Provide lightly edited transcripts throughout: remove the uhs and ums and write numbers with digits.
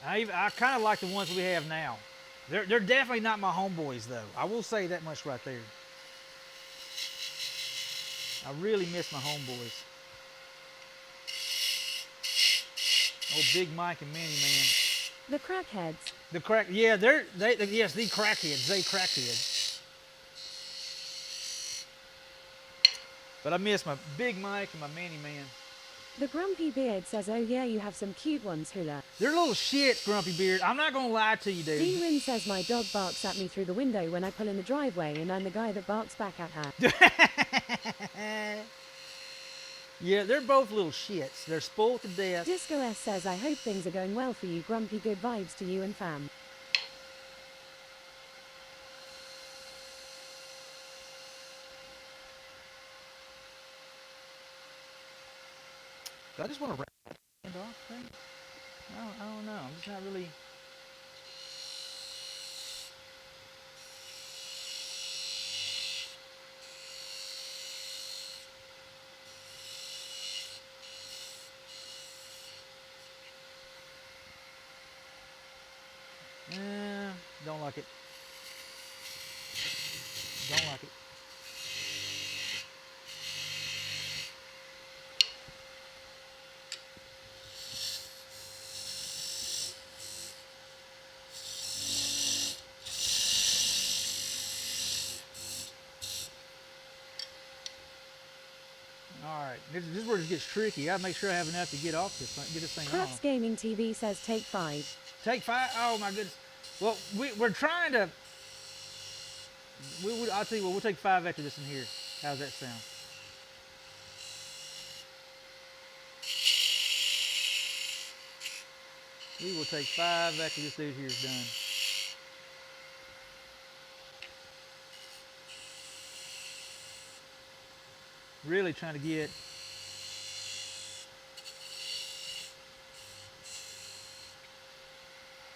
I kind of like the ones we have now. They're definitely not my homeboys though. I will say that much right there. I really miss my homeboys. Oh, Big Mike and Manny Man. The crackheads. The crack, yeah, they yes, the crackheads, they crackheads. But I miss my Big Mike and my Manny Man. The grumpy beard says, oh yeah, you have some cute ones, Hula. They're little shit, Grumpy Beard. I'm not gonna lie to you, Dean dude. Wynn says, my dog barks at me through the window when I pull in the driveway, and I'm the guy that barks back at her. Yeah, they're both little shits. They're spoiled to death. Disco S says, I hope things are going well for you, Grumpy. Good vibes to you and fam. Do I just want to round off thing? I don't know. I'm just not really. Don't like it. Don't like it. All right, this is where it gets tricky. I gotta make sure I have enough to get off this, get this thing Craps off. Gaming TV says, take 5. Take 5. Oh my goodness. Well, we're trying to. I'll tell you what. We'll take 5 after this in here. How's that sound? We will take 5 after this dude here is done. Really trying to get.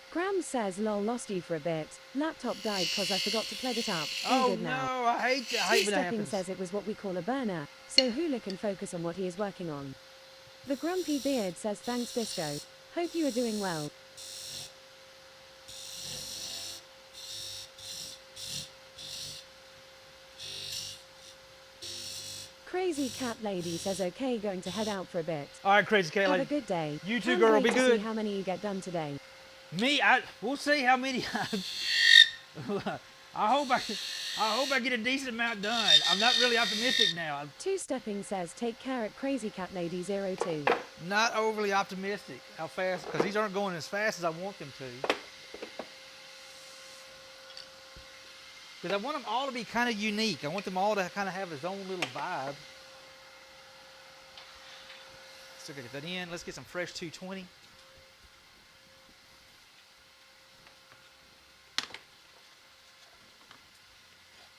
Graham says, lol, lost you for a bit. Laptop died cause I forgot to plug it up. All Oh good no! now. I hate when that Stepping happens. says it was what we call a burner, so Hula can focus on what he is working on. The Grumpy Beard says, thanks Disco. Hope you are doing well. Crazy Cat Lady says, okay, going to head out for a bit. All right, Crazy Cat Have a Lady. good day. You too, Can't girl. wait Be to good. See how many you get done today. Me, we'll see how many. I hope I get a decent amount done. I'm not really optimistic now. I'm Two Stepping says, take care at Crazy Cat Lady 02. not overly optimistic how fast, because these aren't going as fast as I want them to. Because I want them all to be kind of unique. I want them all to kind of have its own little vibe. Still gotta get that in. Let's get some fresh 220.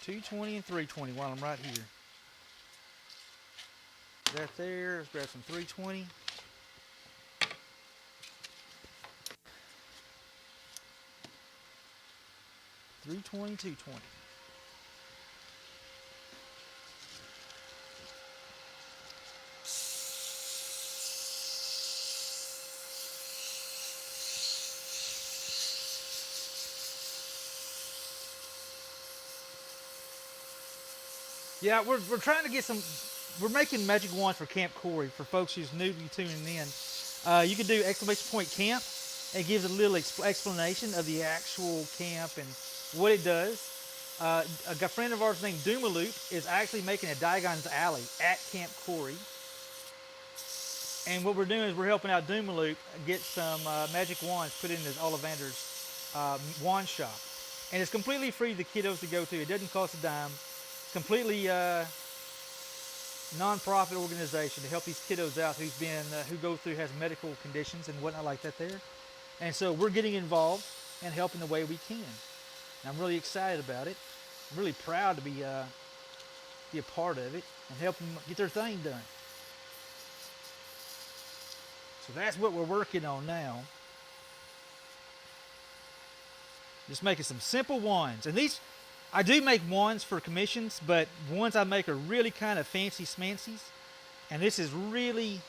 $220 and $320 while I'm right here. That there. Let's grab some $320. $320, $220. Yeah, we're trying to get some. We're making magic wands for Camp Corey for folks who's new to tuning in. You can do !camp. It gives a little explanation of the actual camp and what it does. A friend of ours named Doomaloop is actually making a Diagon's Alley at Camp Corey. And what we're doing is we're helping out Doomaloop get some magic wands put in his Ollivander's wand shop. And it's completely free to the kiddos to go to. It doesn't cost a dime. It's completely non-profit organization to help these kiddos out who go through, has medical conditions and whatnot like that there. And so we're getting involved and helping the way we can. And I'm really excited about it. I'm really proud to be a part of it and help them get their thing done. So that's what we're working on now. Just making some simple wands. And these, I do make wands for commissions, but ones I make are really kind of fancy smancies. And this is really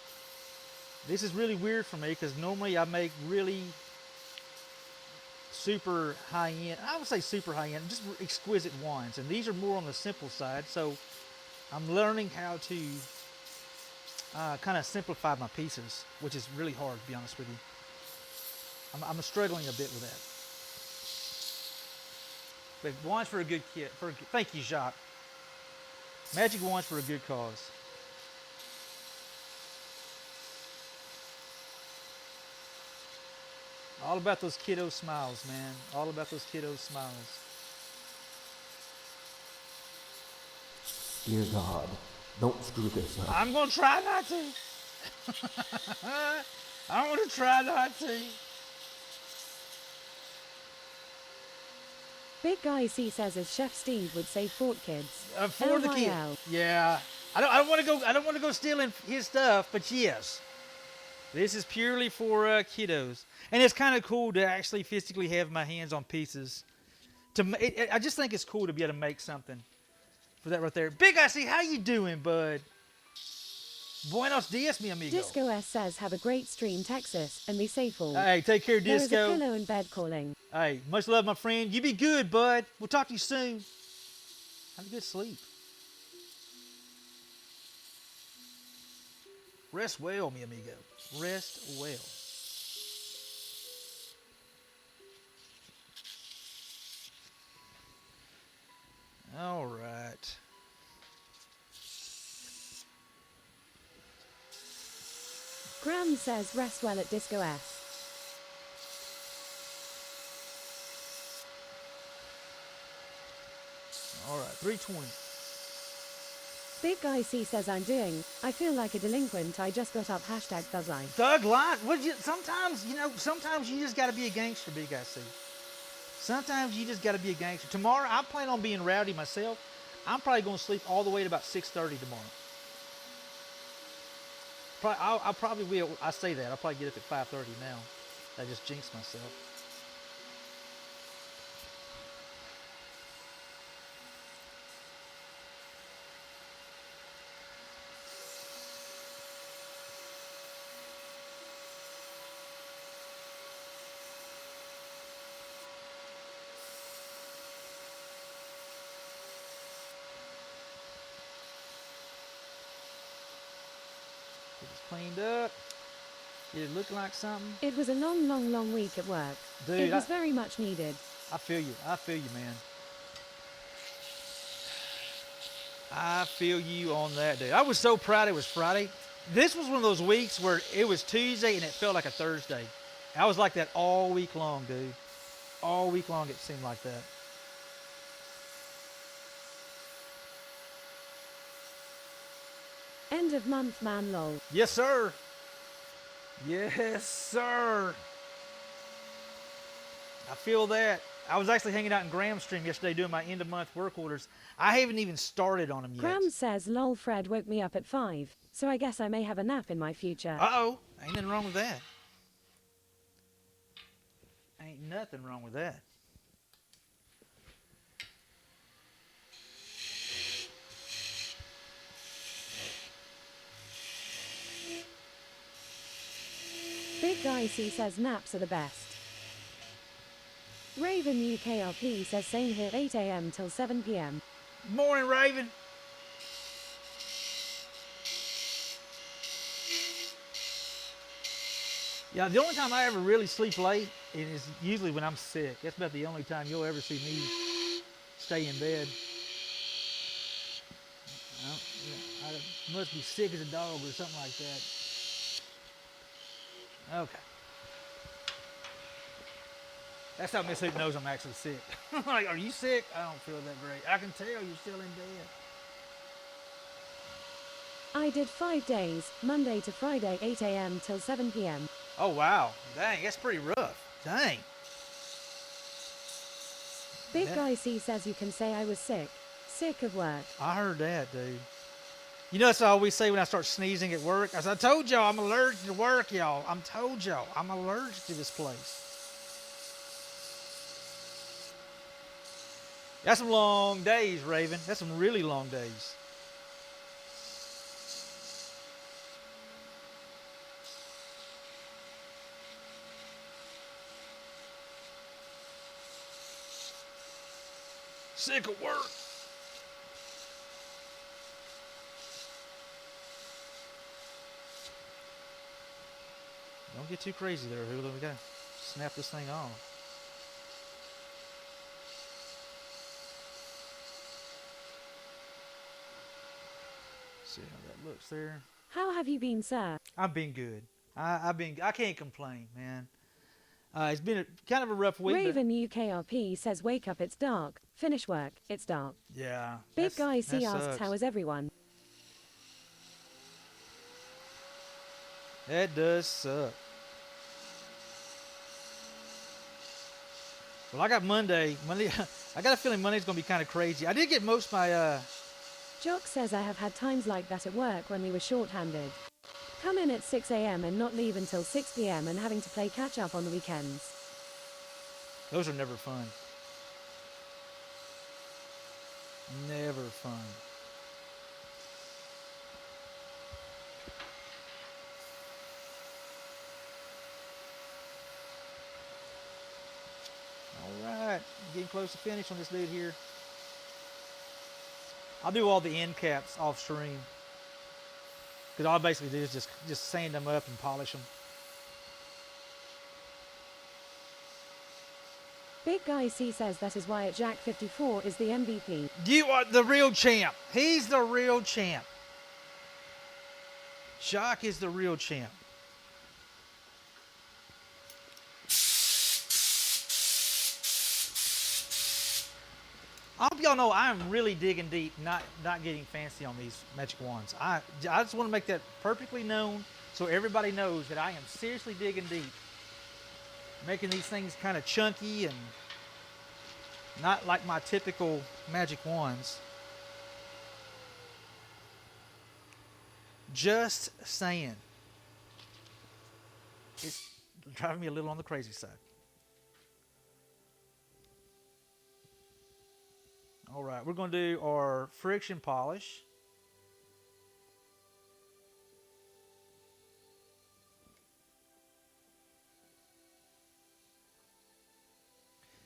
weird for me because normally I make really super high end. I would say super high end, just exquisite wines, and these are more on the simple side. So I'm learning how to kind of simplify my pieces, which is really hard, to be honest with you. I'm struggling a bit with that. But wines for a good kid. Thank you, Jacques. Magic wines for a good cause. All about those kiddo smiles, man. All about those kiddo smiles. Dear God, don't screw this up. I'm gonna try not to. I'm gonna try not to. Big Guy C says as Chef Steve would say Fort Kids. For the kid. LYL. Yeah. I don't want to go. I don't want to go stealing his stuff. But yes, this is purely for kiddos, and it's kind of cool to actually physically have my hands on pieces. I just think it's cool to be able to make something for that right there. Big Guy C, how you doing, bud? Buenos dias, mi amigo. Disco S says have a great stream, Texas, and be safe all. Hey, take care, There is a Disco. pillow in bed calling. Hey, much love, my friend. You be good, bud. We'll talk to you soon. Have a good sleep. Rest well, mi amigo. Rest well. All right. Graham says rest well at Disco S. All right, 320. Big Guy C says I'm doing. I feel like a delinquent. I just got up. Hashtag thug life. Thug life. Sometimes you just got to be a gangster, Big Guy C. Sometimes you just got to be a gangster. Tomorrow, I plan on being rowdy myself. I'm probably going to sleep all the way to about 6:30 tomorrow. I probably will. I say that. I'll probably get up at 5:30 now. I just jinxed myself. Get this cleaned up. Get it looking like something. It was a long week at work. Dude, It was very much needed. I feel you. I feel you, man. I feel you on that, dude. I was so proud it was Friday. This was one of those weeks where it was Tuesday and it felt like a Thursday. I was like that all week long, dude. All week long it seemed like that. End of month, man, lol. Yes, sir. Yes, sir. I feel that. I was actually hanging out in Graham's stream yesterday doing my end of month work orders. I haven't even started on them yet. Graham says lol. Fred woke me up at 5, so I guess I may have a nap in my future. Uh-oh. Ain't nothing wrong with that. Ain't nothing wrong with that. Big Guy C says naps are the best. Raven UKRP says same here, 8 a.m. till 7 p.m. Morning, Raven. Yeah, the only time I ever really sleep late is usually when I'm sick. That's about the only time you'll ever see me stay in bed. I must be sick as a dog or something like that. Okay. That's how Miss Hoop knows I'm actually sick. Like, are you sick? I don't feel that great. I can tell you're still in bed. I did 5 days, Monday to Friday, 8 a.m. till 7 p.m. Oh, wow. Dang, that's pretty rough. Dang. Big Yeah. Guy C says you can say I was sick. Sick of work. I heard that, dude. You know, that's what I always say when I start sneezing at work. I told y'all I'm allergic to work, y'all. Told y'all I'm allergic to this place. That's some long days, Raven. That's some really long days. Sick of work. Don't get too crazy there, Hula. We gotta snap this thing off. See how that looks there. How have you been, sir? I've been good. I can't complain, man. It's been kind of a rough week. Raven UKRP says, wake up, it's dark. Finish work, it's dark. Yeah. Big Guy C that asks, sucks. how is everyone? That does suck. Well, I got Monday. I got a feeling Monday's going to be kind of crazy. I did get most of my... Jock says, I have had times like that at work when we were short-handed. Come in at 6 a.m. and not leave until 6 p.m. and having to play catch-up on the weekends. Those are never fun. Never fun. All right, getting close to finish on this dude here. I'll do all the end caps off stream. Because all I basically do is just sand them up and polish them. Big Guy C says that is why at Jack 54 is the MVP. You are the real champ. He's the real champ. Jacques is the real champ. I hope y'all know I'm really digging deep, not getting fancy on these magic wands. I just want to make that perfectly known so everybody knows that I am seriously digging deep. Making these things kind of chunky and not like my typical magic wands. Just saying. It's driving me a little on the crazy side. All right, we're going to do our friction polish.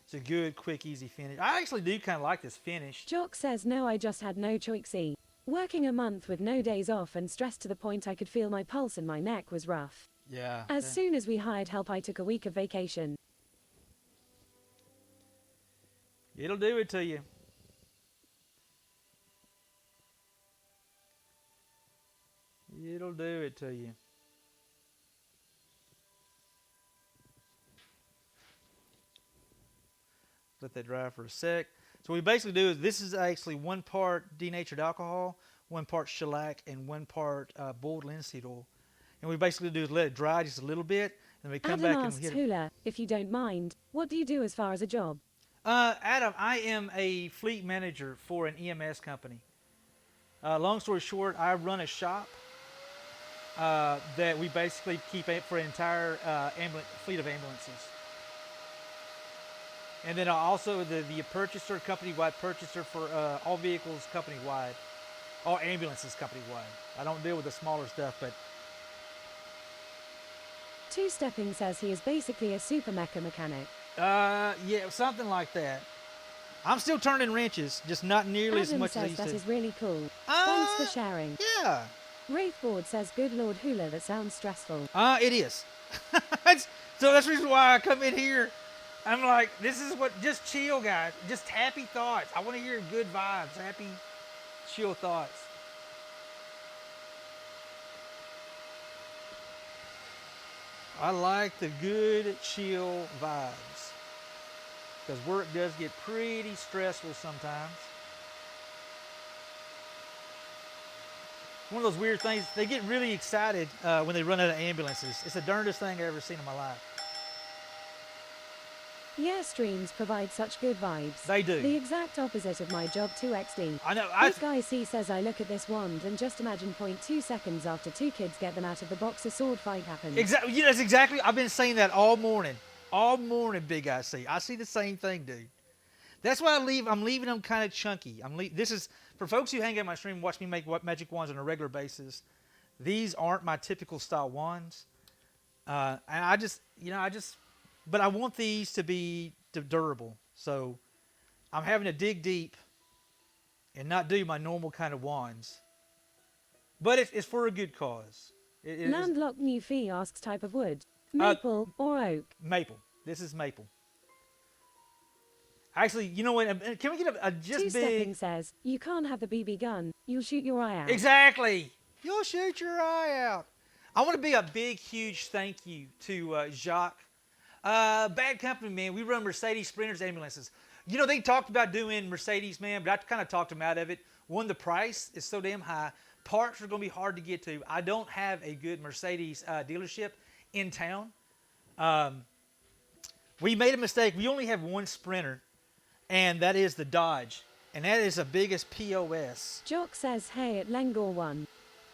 It's a good, quick, easy finish. I actually do kind of like this finish. Jock says, no, I just had no choice. Working a month with no days off and stressed to the point I could feel my pulse in my neck was rough. Yeah. As soon as we hired help, I took a week of vacation. It'll do it to you. It'll do it to you. Let that dry for a sec. So what we basically do is this is actually 1 part denatured alcohol, 1 part shellac, and 1 part boiled linseed oil. And what we basically do is let it dry just a little bit, and we come Adam back and asks hit it. Hula, if you don't mind, what do you do as far as a job? Adam, I am a fleet manager for an EMS company. Long story short, I run a shop that we basically keep for an entire fleet of ambulances. And then also the purchaser, company-wide purchaser for all vehicles company-wide, all ambulances company-wide. I don't deal with the smaller stuff, but... Two Stepping says he is basically a super mecha mechanic. Yeah, something like that. I'm still turning wrenches, just not nearly as Adam much as I says used that to. is really cool. Thanks for sharing. Yeah. Wraithboard says, good Lord Hula, that sounds stressful. It is. So that's the reason why I come in here. I'm like, this is what, just chill, guys. Just happy thoughts. I want to hear good vibes, happy, chill thoughts. I like the good, chill vibes. Because work does get pretty stressful sometimes. One of those weird things, they get really excited when they run out of ambulances. It's the darndest thing I've ever seen in my life. Yeah, streams provide such good vibes. They do. The exact opposite of my job 2XD. I know. Big Guy C says, I look at this wand and just imagine 0.2 seconds after 2 kids get them out of the box, a sword fight happens. Exactly. Yeah, that's exactly. I've been saying that all morning. All morning, Big I see. I see the same thing, dude. That's why I'm leaving them kind of chunky. This is for folks who hang out my stream and watch me make magic wands on a regular basis. These aren't my typical style wands, and but I want these to be durable. So I'm having to dig deep and not do my normal kind of wands. But it's for a good cause. It is Landlocked New Fee asks type of wood. Maple or oak? maple. This is maple. Actually, you know what? Can we get a just Two-stepping big... says, you can't have the BB gun. You'll shoot your eye out. Exactly. You'll shoot your eye out. I want to be a big, huge thank you to Jacques. Bad company, man. We run Mercedes Sprinters ambulances. You know, they talked about doing Mercedes, man, but I kind of talked them out of it. One, the price is so damn high. Parts are going to be hard to get to. I don't have a good Mercedes dealership in town. We made a mistake. We only have one Sprinter, and that is the Dodge. And that is the biggest POS. Jock says, hey, at Lengor 1.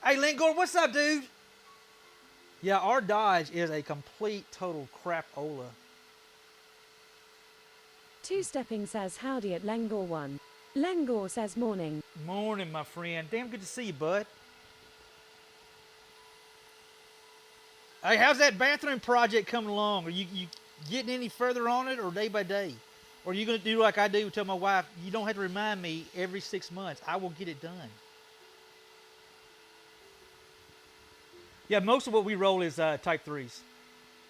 Hey, Lingor, what's up, dude? Yeah, our Dodge is a complete, total crapola. Two-stepping says, howdy at Lengor 1. Lengor says, morning. Morning, my friend. Damn good to see you, bud. Hey, how's that bathroom project coming along? Are you getting any further on it, or day by day? Or are you going to do like I do, tell my wife, you don't have to remind me every 6 months. I will get it done. Yeah, most of what we roll is Type 3s.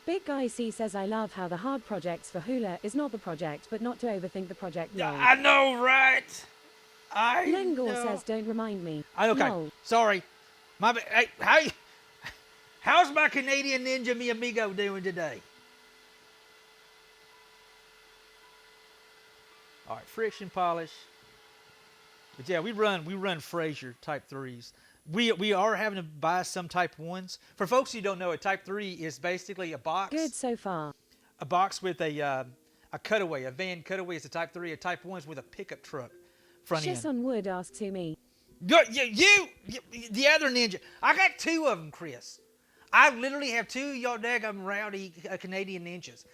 Big Guy C says, I love how the hard projects for Hula is not the project, but not to overthink the project. Yeah, Lol. I know, right? Lengor says, don't remind me. Okay, Lol. sorry. Hey, how's my Canadian Ninja mi amigo doing today? All right, friction polish. But yeah, we run Fraser Type 3s. We are having to buy some Type 1s. For folks who don't know, a Type 3 is basically a box. Good so far. A box with a cutaway. A van cutaway is a Type 3. A Type 1 is with a pickup truck front Shiss end. on Wood asks who me. You, the other ninja. I got two of them, Chris. I literally have two of y'all daggum rowdy Canadian ninjas.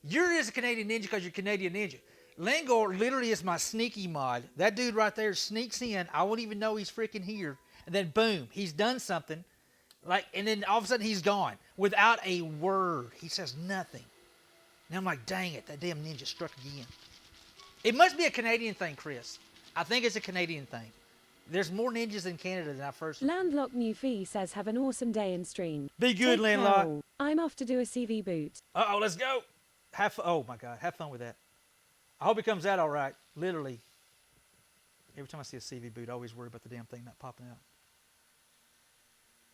You're just a Canadian ninja because you're Canadian ninja. Lengor literally is my sneaky mod. That dude right there sneaks in. I won't even know he's freaking here. And then boom, he's done something. And then all of a sudden he's gone. Without a word. He says nothing. And I'm like, dang it, that damn ninja struck again. It must be a Canadian thing, Chris. I think it's a Canadian thing. There's more ninjas in Canada than I first... Landlocked New Fee says, have an awesome day in stream. Be good, Take Landlocked. care all. I'm off to do a CV boot. Uh-oh, let's go. Oh, my God. Have fun with that. I hope it comes out all right. Literally. Every time I see a CV boot, I always worry about the damn thing not popping out.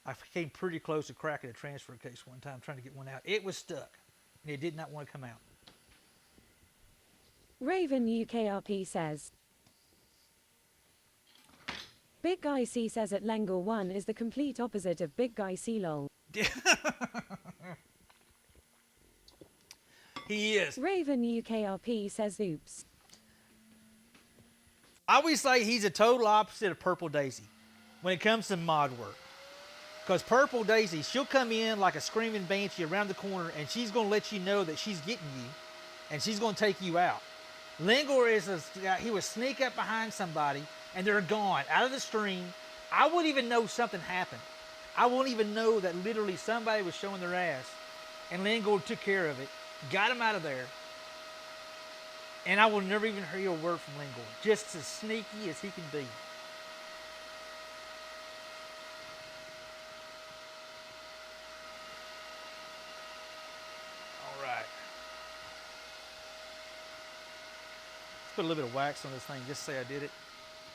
I came pretty close to cracking a transfer case one time trying to get one out. It was stuck, and it did not want to come out. Raven UKRP says, Big Guy C says at Lengor 1 is the complete opposite of Big Guy C lol. He is. Raven UKRP says oops. I always say he's a total opposite of Purple Daisy when it comes to mod work. Because Purple Daisy, she'll come in like a screaming banshee around the corner, and she's going to let you know that she's getting you, and she's going to take you out. Lengor he would sneak up behind somebody, and they're gone, out of the stream. I wouldn't even know something happened. I won't even know that literally somebody was showing their ass, and Lengor took care of it, got him out of there, and I will never even hear a word from Lengor. Just as sneaky as he can be. Put a little bit of wax on this thing just to say I did it.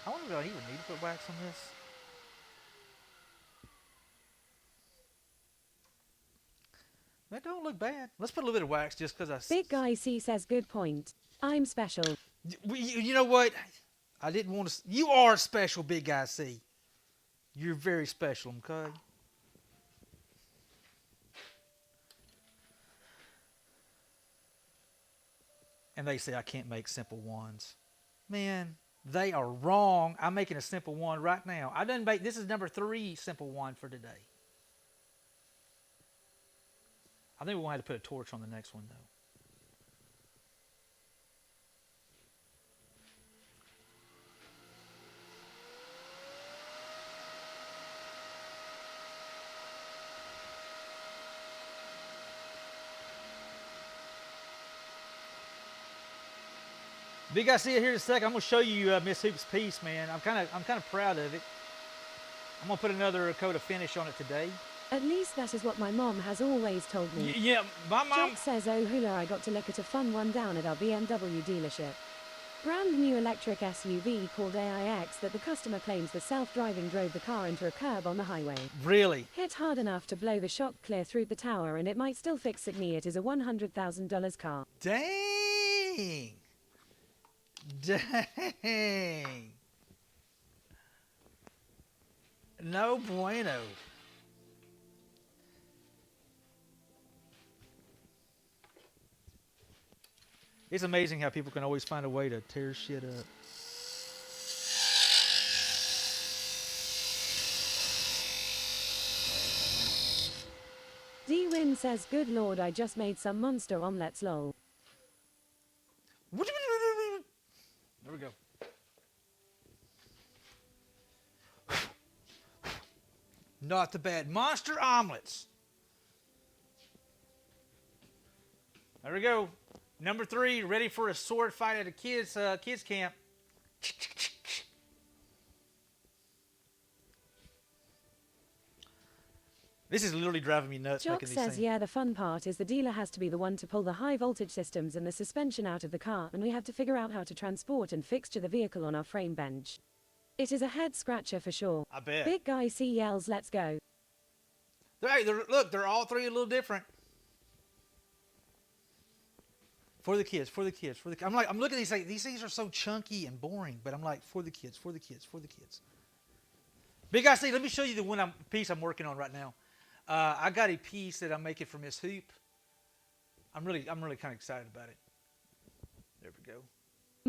I wonder if I even need to put wax on this. That don't look bad. Let's put a little bit of wax just because I... Big Guy C says good point. I'm special. You know what? I didn't want to... You are special, Big Guy C. You're very special, okay? And they say I can't make simple ones. Man, they are wrong. I'm making a simple one right now. I done make... This is number 3 simple one for today. I think we're going to have to put a torch on the next one, though. Big guy, see it here in a second. I'm gonna show you Miss Hoop's piece, man. I'm kind of proud of it. I'm gonna put another coat of finish on it today. At least that is what my mom has always told me. Yeah, my mom. Jock says, oh hula, I got to look at a fun one down at our BMW dealership. Brand new electric SUV called AIX that the customer claims the self-driving drove the car into a curb on the highway. Really? Hit hard enough to blow the shock clear through the tower, and it might still fix me. It is a $100,000 car. Dang. Dang. No bueno. It's amazing how people can always find a way to tear shit up. D-Win says, good lord, I just made some monster omelets, lol. There we go. Not the bad. Monster omelets. There we go. Number 3, ready for a sword fight at a kids camp. This is literally driving me nuts. Jock making these says, things. yeah, the fun part is the dealer has to be the one to pull the high voltage systems and the suspension out of the car, and we have to figure out how to transport and fixture the vehicle on our frame bench. It is a head scratcher for sure. I bet. Big guy C yells, let's go. Hey, look, they're all 3 a little different. For the kids. I'm looking at these like these things are so chunky and boring, but I'm like, for the kids. Big guy, see, let me show you the piece I'm working on right now. I got a piece that I'm making for Miss Hoop. I'm really kind of excited about it. There we go.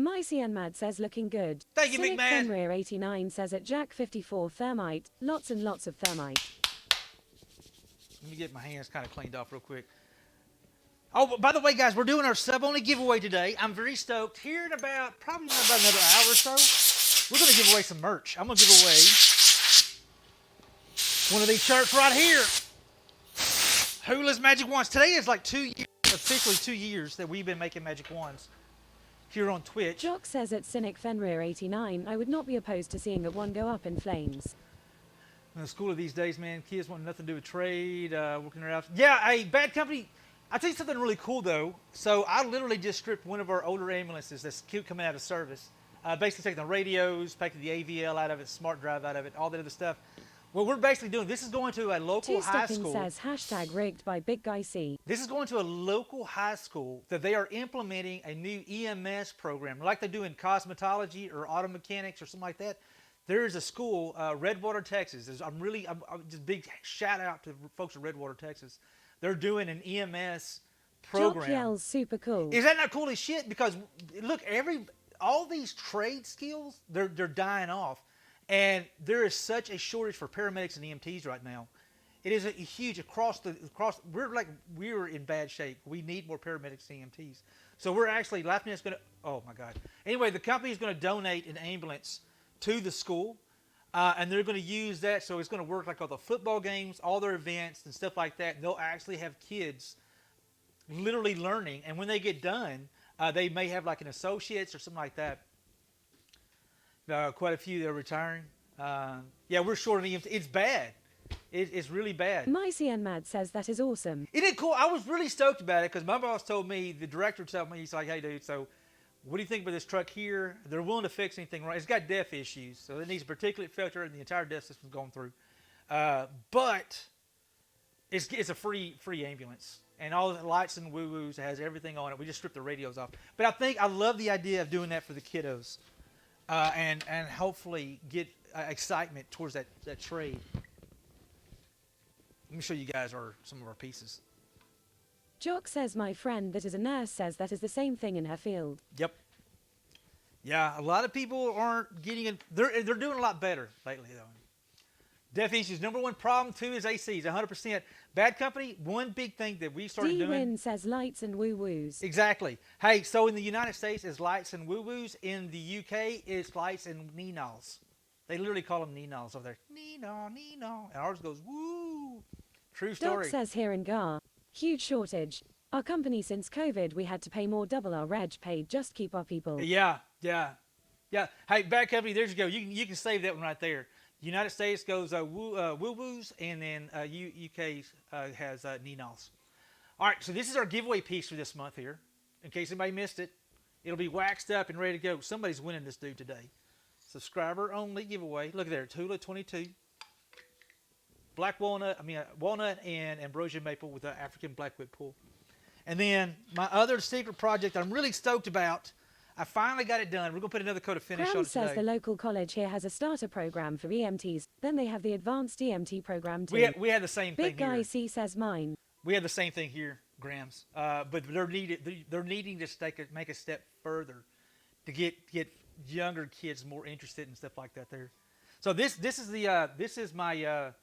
My CN says, looking good. Thank you, big man. Fenrir 89 says, at Jack 54 thermite, lots and lots of thermite. Let me get my hands kind of cleaned off real quick. Oh, by the way, guys, we're doing our sub-only giveaway today. I'm very stoked. Here in probably about another hour or so, we're going to give away some merch. I'm going to give away one of these shirts right here. Hula's Magic Wands. Today is like officially 2 years that we've been making Magic Wands here on Twitch. Jock says at Cynic Fenrir 89, I would not be opposed to seeing that one go up in flames. In the school of these days, man, kids want nothing to do with trade, working their house. Yeah, a bad company. I'll tell you something really cool, though. So I literally just stripped one of our older ambulances that's coming out of service. Basically taking the radios, taking the AVL out of it, smart drive out of it, all that other stuff. What we're basically doing, this is going to a local high school. says, hashtag rigged by Big Guy C. This is going to a local high school that they are implementing a new EMS program, like they do in cosmetology or auto mechanics or something like that. There is a school, Redwater, Texas. I'm just big shout out to folks in Redwater, Texas. They're doing an EMS program. Jock yells, super cool. Is that not cool as shit? Because look, all these trade skills, they're dying off, and there is such a shortage for paramedics and EMTs right now. It is a huge across. We're in bad shape. We need more paramedics and EMTs. So we're actually LifeNet's going to. Oh my God. Anyway, the company is going to donate an ambulance to the school. And they're going to use that, so it's going to work like all the football games, all their events and stuff like that. And they'll actually have kids literally learning. And when they get done, they may have like an associate's or something like that. Quite a few that are retiring. Yeah, we're short on EMT. It's bad. It's really bad. My CN says that is awesome. Isn't it cool? I was really stoked about it because my boss told me, the director told me, he's like, hey, dude, so what do you think about this truck here? They're willing to fix anything right. It's got DEF issues, so it needs a particulate filter, and the entire DEF system's going through. But it's a free ambulance, and all the lights and woo-woos. It has everything on it. We just stripped the radios off. But I love the idea of doing that for the kiddos, and hopefully get excitement towards that trade. Let me show you guys some of our pieces. Jock says my friend that is a nurse says that is the same thing in her field. Yep. Yeah, a lot of people aren't getting it. They're doing a lot better lately, though. DEF issues. Number one problem, 2 is ACs, 100%. Bad company, one big thing that we started doing. D-Win says lights and woo-woos. Exactly. Hey, so in the United States, it's lights and woo-woos. In the UK, it's lights and neenals. They literally call them neenals over there. Neenal, neenal. And ours goes, woo. True story. Doc says here in Gar, huge shortage. Our company since COVID, we had to pay more, double our reg paid, just keep our people. Yeah. Hey, Bad Company, there you go. You can save that one right there. United States goes Woo Woos, and then UK has Ninos. All right, so this is our giveaway piece for this month here. In case anybody missed it, it'll be waxed up and ready to go. Somebody's winning this dude today. Subscriber only giveaway. Look at there, Tula 22. Black walnut, walnut and ambrosia maple with the African blackwood pull. And then my other secret project I'm really stoked about. I finally got it done. We're going to put another coat of finish on Brown it today. says the local college here has a starter program for EMTs. Then they have the advanced EMT program too. We had the same thing Big Guy here. C says mine. We have the same thing here, Grams. But they're needing to make a step further to get younger kids more interested in stuff like that there. So this is my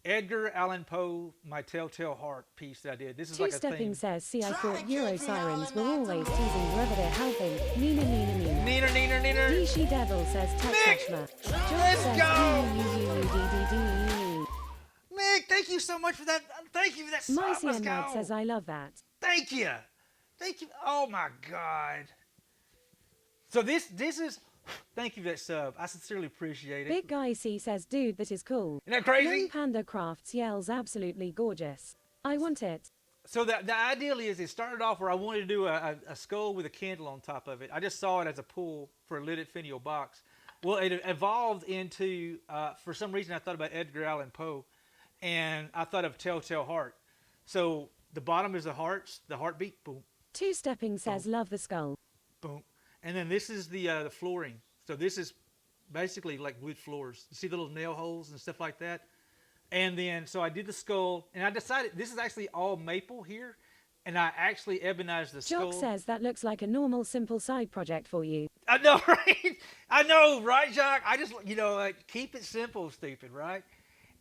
Edgar Allan Poe, My Telltale Heart piece that I did. This is like a Two-stepping thing. says, see, I thought Euro sirens were always teasing whoever they're helping. Nina. Neener. Dishy Devil says, Tech Nick, Tashma. let's Says, go. Mick, thank you so much for that. Thank you for that song. Micey Let's and go. Mad says, I love that. Thank you. Oh my God. So this is. Thank you for that sub. I sincerely appreciate it. Big Guy C says, dude, that is cool. Isn't that crazy? Young Panda Crafts yells, absolutely gorgeous. I want it. So the ideal is it started off where I wanted to do a skull with a candle on top of it. I just saw it as a pull for a lidded finial box. Well, it evolved into, for some reason, I thought about Edgar Allan Poe, and I thought of Telltale Heart. So the bottom is the hearts, the heartbeat, boom, Two-stepping says, love the skull. boom. And then this is the flooring. So this is basically like wood floors. You see the little nail holes and stuff like that? And then, so I did the skull, and I decided this is actually all maple here, and I actually ebonized the skull. Jock says, that looks like a normal, simple side project for you. I know, right? I know, right, Jacques? I just, like, keep it simple, stupid, right?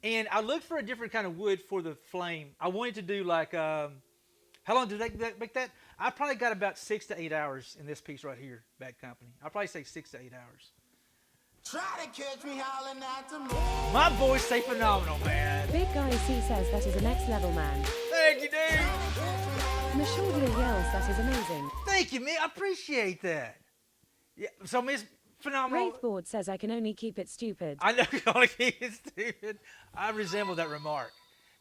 And I looked for a different kind of wood for the flame. I wanted to do like, how long did they make that? I probably got about 6 to 8 hours in this piece right here, Bad Company. I'll probably say 6 to 8 hours. Try to catch me howling at the moon. My boys say phenomenal, man. Big Guy C says, that is a next level, man. Thank you, dude. Mashaudia yells, that is amazing. Thank you, man. I appreciate that. Yeah. So, Miss Phenomenal. Wraithboard says, I can only keep it stupid. I know you only keep it stupid. I resemble that remark.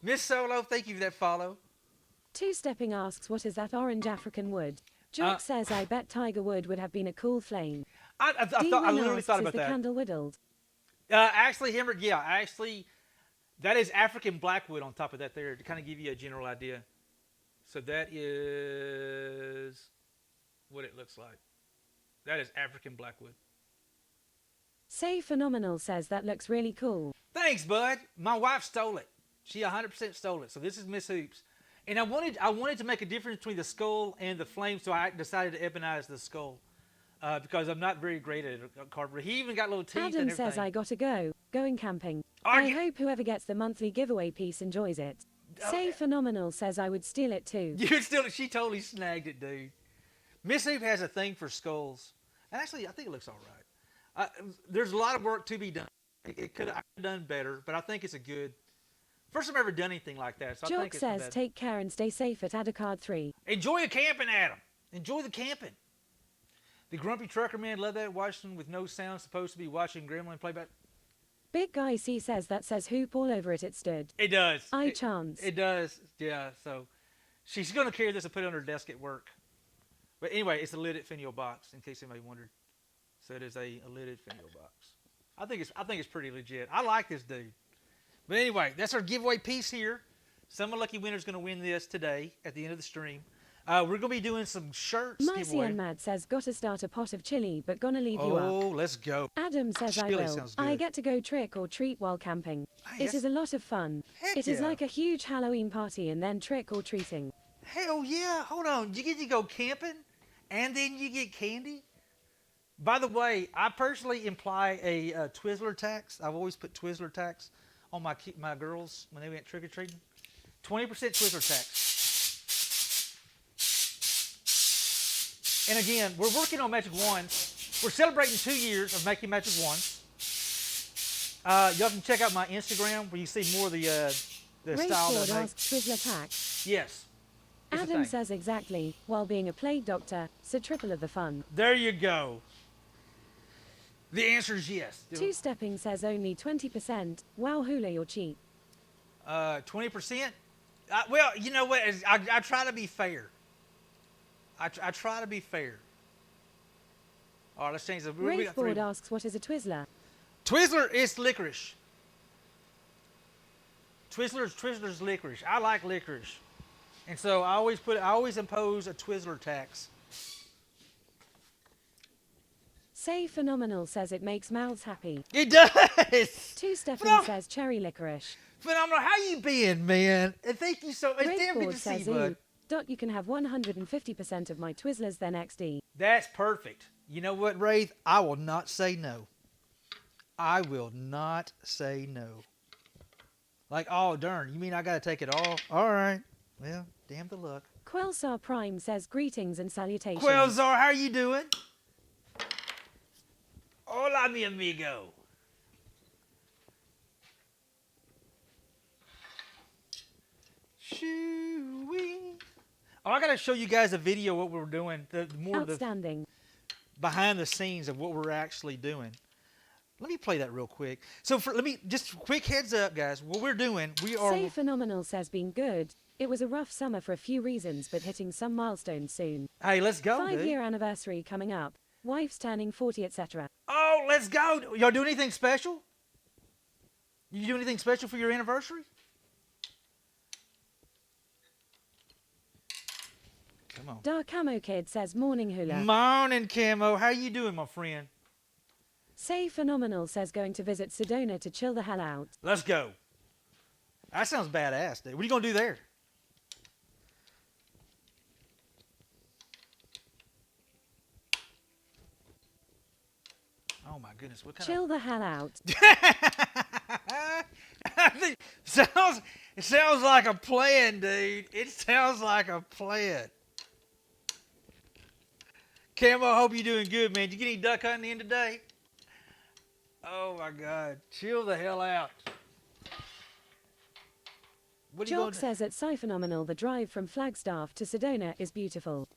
Miss Solo, thank you for that follow. Two-stepping asks, what is that orange African wood? Jock says, I bet tiger wood would have been a cool flame. I literally thought about is the that. candle whittled? Actually, Hemrick, yeah, that is African blackwood on top of that there to kind of give you a general idea. So that is what it looks like. That is African blackwood. Say Phenomenal says, that looks really cool. Thanks, bud. My wife stole it. She 100% stole it. So this is Miss Hoops. And I wanted to make a difference between the skull and the flame, so I decided to ebonize the skull because I'm not very great at it, Carver. He even got little teeth and Adam everything. says, I gotta go. Going camping. Are I you- hope whoever gets the monthly giveaway piece enjoys it. Say Phenomenal says, I would steal it too. She totally snagged it, dude. Miss Hoop has a thing for skulls. And actually, I think it looks all right. There's a lot of work to be done. I could have done better, but I think it's a good... First time I've ever done anything like that. So I Jock think it's says, better. take care and stay safe at Adacard 3. Enjoy the camping, Adam. Enjoy the camping. The grumpy trucker man loved that, watching with no sound, supposed to be watching Gremlin play back. Big Guy C says, that says hoop all over it stood. It does. I chance. It does, yeah. So she's going to carry this and put it on her desk at work. But anyway, it's a lidded finial box, in case anybody wondered. So it is a lidded finial box. I think it's pretty legit. I like this dude. But anyway, that's our giveaway piece here. Some lucky winner's going to win this today at the end of the stream. We're going to be doing some shirts Micey giveaway. and Mad says, gotta start a pot of chili, but gonna leave you up. Oh, let's go. Adam says, I Chili will. sounds I good. get to go trick or treat while camping. Hey, It that's- is a lot of fun. Heck It is yeah. like a huge Halloween party and then trick or treating. Hell yeah. Hold on. You get to go camping and then you get candy? By the way, I personally imply a Twizzler tax. I've always put Twizzler tax on my girls when they went trick-or-treating. 20% Twizzler tax. And again, we're working on Magic Wands. We're celebrating 2 years of making Magic Wands. Y'all can check out my Instagram where you see more of the style Raceboard that I make. asks Twizzler tax. Yes. It's a Adam thing. says exactly. While being a plague doctor, so triple of the fun. There you go. The answer is yes. Two-stepping says only 20%. Wow, Hula, you're cheap. 20%? Well, you know what? I try to be fair. I try to be fair. All right, let's change the. We got three. Wraithboard asks, what is a Twizzler? Twizzler is licorice. Twizzler's licorice. I like licorice, and so I always impose a Twizzler tax. Say Phenomenal says it makes mouths happy. It does. Two-stepping Phenom- says cherry licorice. Phenomenal. How you been, man? And thank you so. It's damn good Wraithboard to see says, you, bud. ooh, Dot, you can have 150% of my Twizzlers then XD. That's perfect. You know what, Wraith? I will not say no. I will not say no. Like, oh, darn, you mean I got to take it all? All right. Well, damn the luck. Quelsar Prime says greetings and salutations. Quellzar, how you doing? Hola, mi amigo. Shoo-wee. Oh, I got to show you guys a video of what we're doing. The more the Outstanding. behind the scenes of what we're actually doing. Let me play that real quick. So let me just quick heads up, guys. What we're doing, we are. Say Phenomenal says been good. It was a rough summer for a few reasons, but hitting some milestones soon. Hey, let's go, 5-year anniversary coming up. Wife's turning 40, etc. Oh, let's go. Y'all do anything special? You do anything special for your anniversary? Come on. Dark Camo Kid says morning hula. Morning, Camo. How you doing, my friend? Say Phenomenal says going to visit Sedona to chill the hell out. Let's go. That sounds badass, dude. What are you going to do there? Oh, my goodness. What kind Chill the hell out. It sounds like a plan, dude. It sounds like a plan. Camo, I hope you're doing good, man. Did you get any duck hunting in today? Oh, my God. Chill the hell out. What are you Jock going to... says at Phenomenal the drive from Flagstaff to Sedona is beautiful.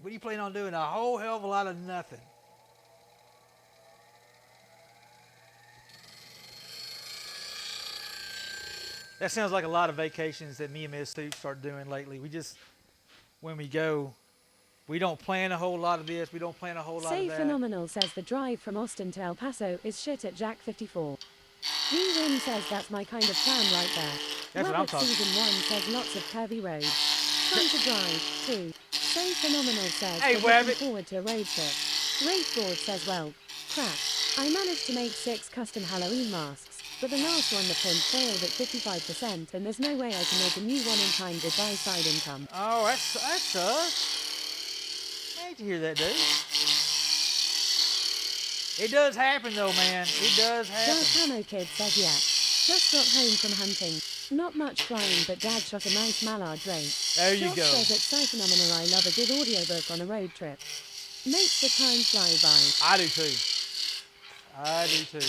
What are you planning on doing? A whole hell of a lot of nothing. That sounds like a lot of vacations that me and Miss Soup start doing lately. We just, when we go, we don't plan a whole lot of this. We don't plan a whole lot Say of that. Phenomenal says the drive from Austin to El Paso is shit at Jack 54. D-Win says that's my kind of plan right there. That's what I'm Robert talking. Season 1 says lots of curvy roads. Fun to drive, too. Say Phenomenal says Hey, but looking Wabbit. forward to a road trip. Wraithboard says, well, crap. I managed to make 6 custom Halloween masks, but the last one the print failed at 55%, and there's no way I can make a new one in time to buy side income. Oh, that sucks. I hate to hear that, dude. It does happen, though, man. It does Dark happen. Camo Kid says yeah. Just got home from hunting. Not much flying, but Dad shot a nice mallard drake. There you Josh go. says at Phenomenal I love a good audiobook on a road trip. Makes the time fly by. I do, too. I do, too.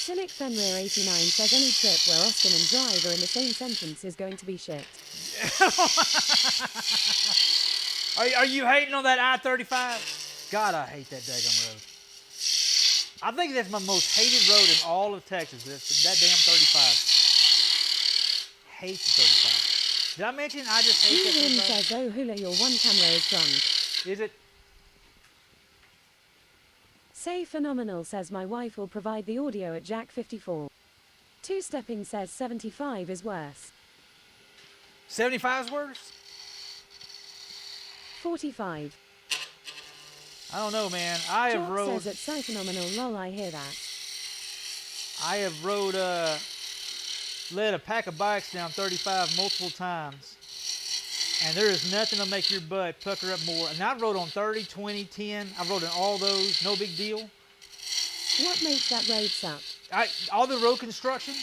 Cynic Fenrir 89 says any trip where Austin and drive are in the same sentence is going to be shit. Are you hating on that I-35? God, I hate that daggone road. I think that's my most hated road in all of Texas. That damn 35. Hate the 35. Did I mention I just hate that D-Win 35? says, oh hula, your one camera is drunk. Is it? Say Phenomenal says my wife will provide the audio at Jack 54. Two-stepping says 75 is worse. 75's worse? 45. I don't know, man. I have Jock rode. says at Phenomenal, lol, I hear that. I have rode. Led a pack of bikes down 35 multiple times, and there is nothing to make your butt pucker up more. And I rode on 30, 20, 10. I rode on all those. No big deal. What makes that road suck? All the road construction,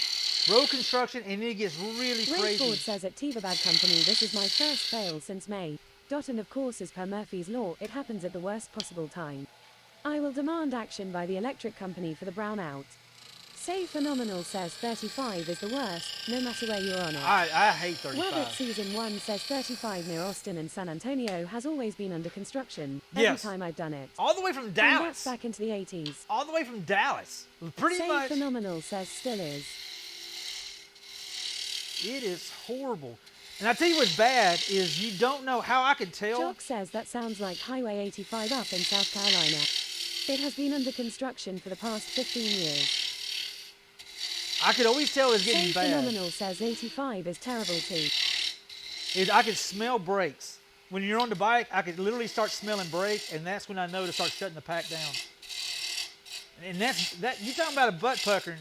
and it gets really Wraithboard crazy. says at Tiva Bad Company, this is my first fail since May. And of course, as per Murphy's Law, it happens at the worst possible time. I will demand action by the electric company for the brownout. Say Phenomenal says 35 is the worst, no matter where you're on it. I hate Webbit 35. Season 1 says 35 near Austin and San Antonio has always been under construction. Every Yes. time I've done it. All the way from And Dallas. that's back into the 80s. All the way from Dallas. Pretty Say much. Phenomenal says still is. It is horrible. And I tell you what's bad is you don't know how I could tell. Jock says that sounds like Highway 85 up in South Carolina. It has been under construction for the past 15 years. I could always tell it's Say getting bad. Phenomenal says 85 is terrible too. I could smell brakes. When you're on the bike, I could literally start smelling brakes, and that's when I know to start shutting the pack down. And that you talking about a butt puckering,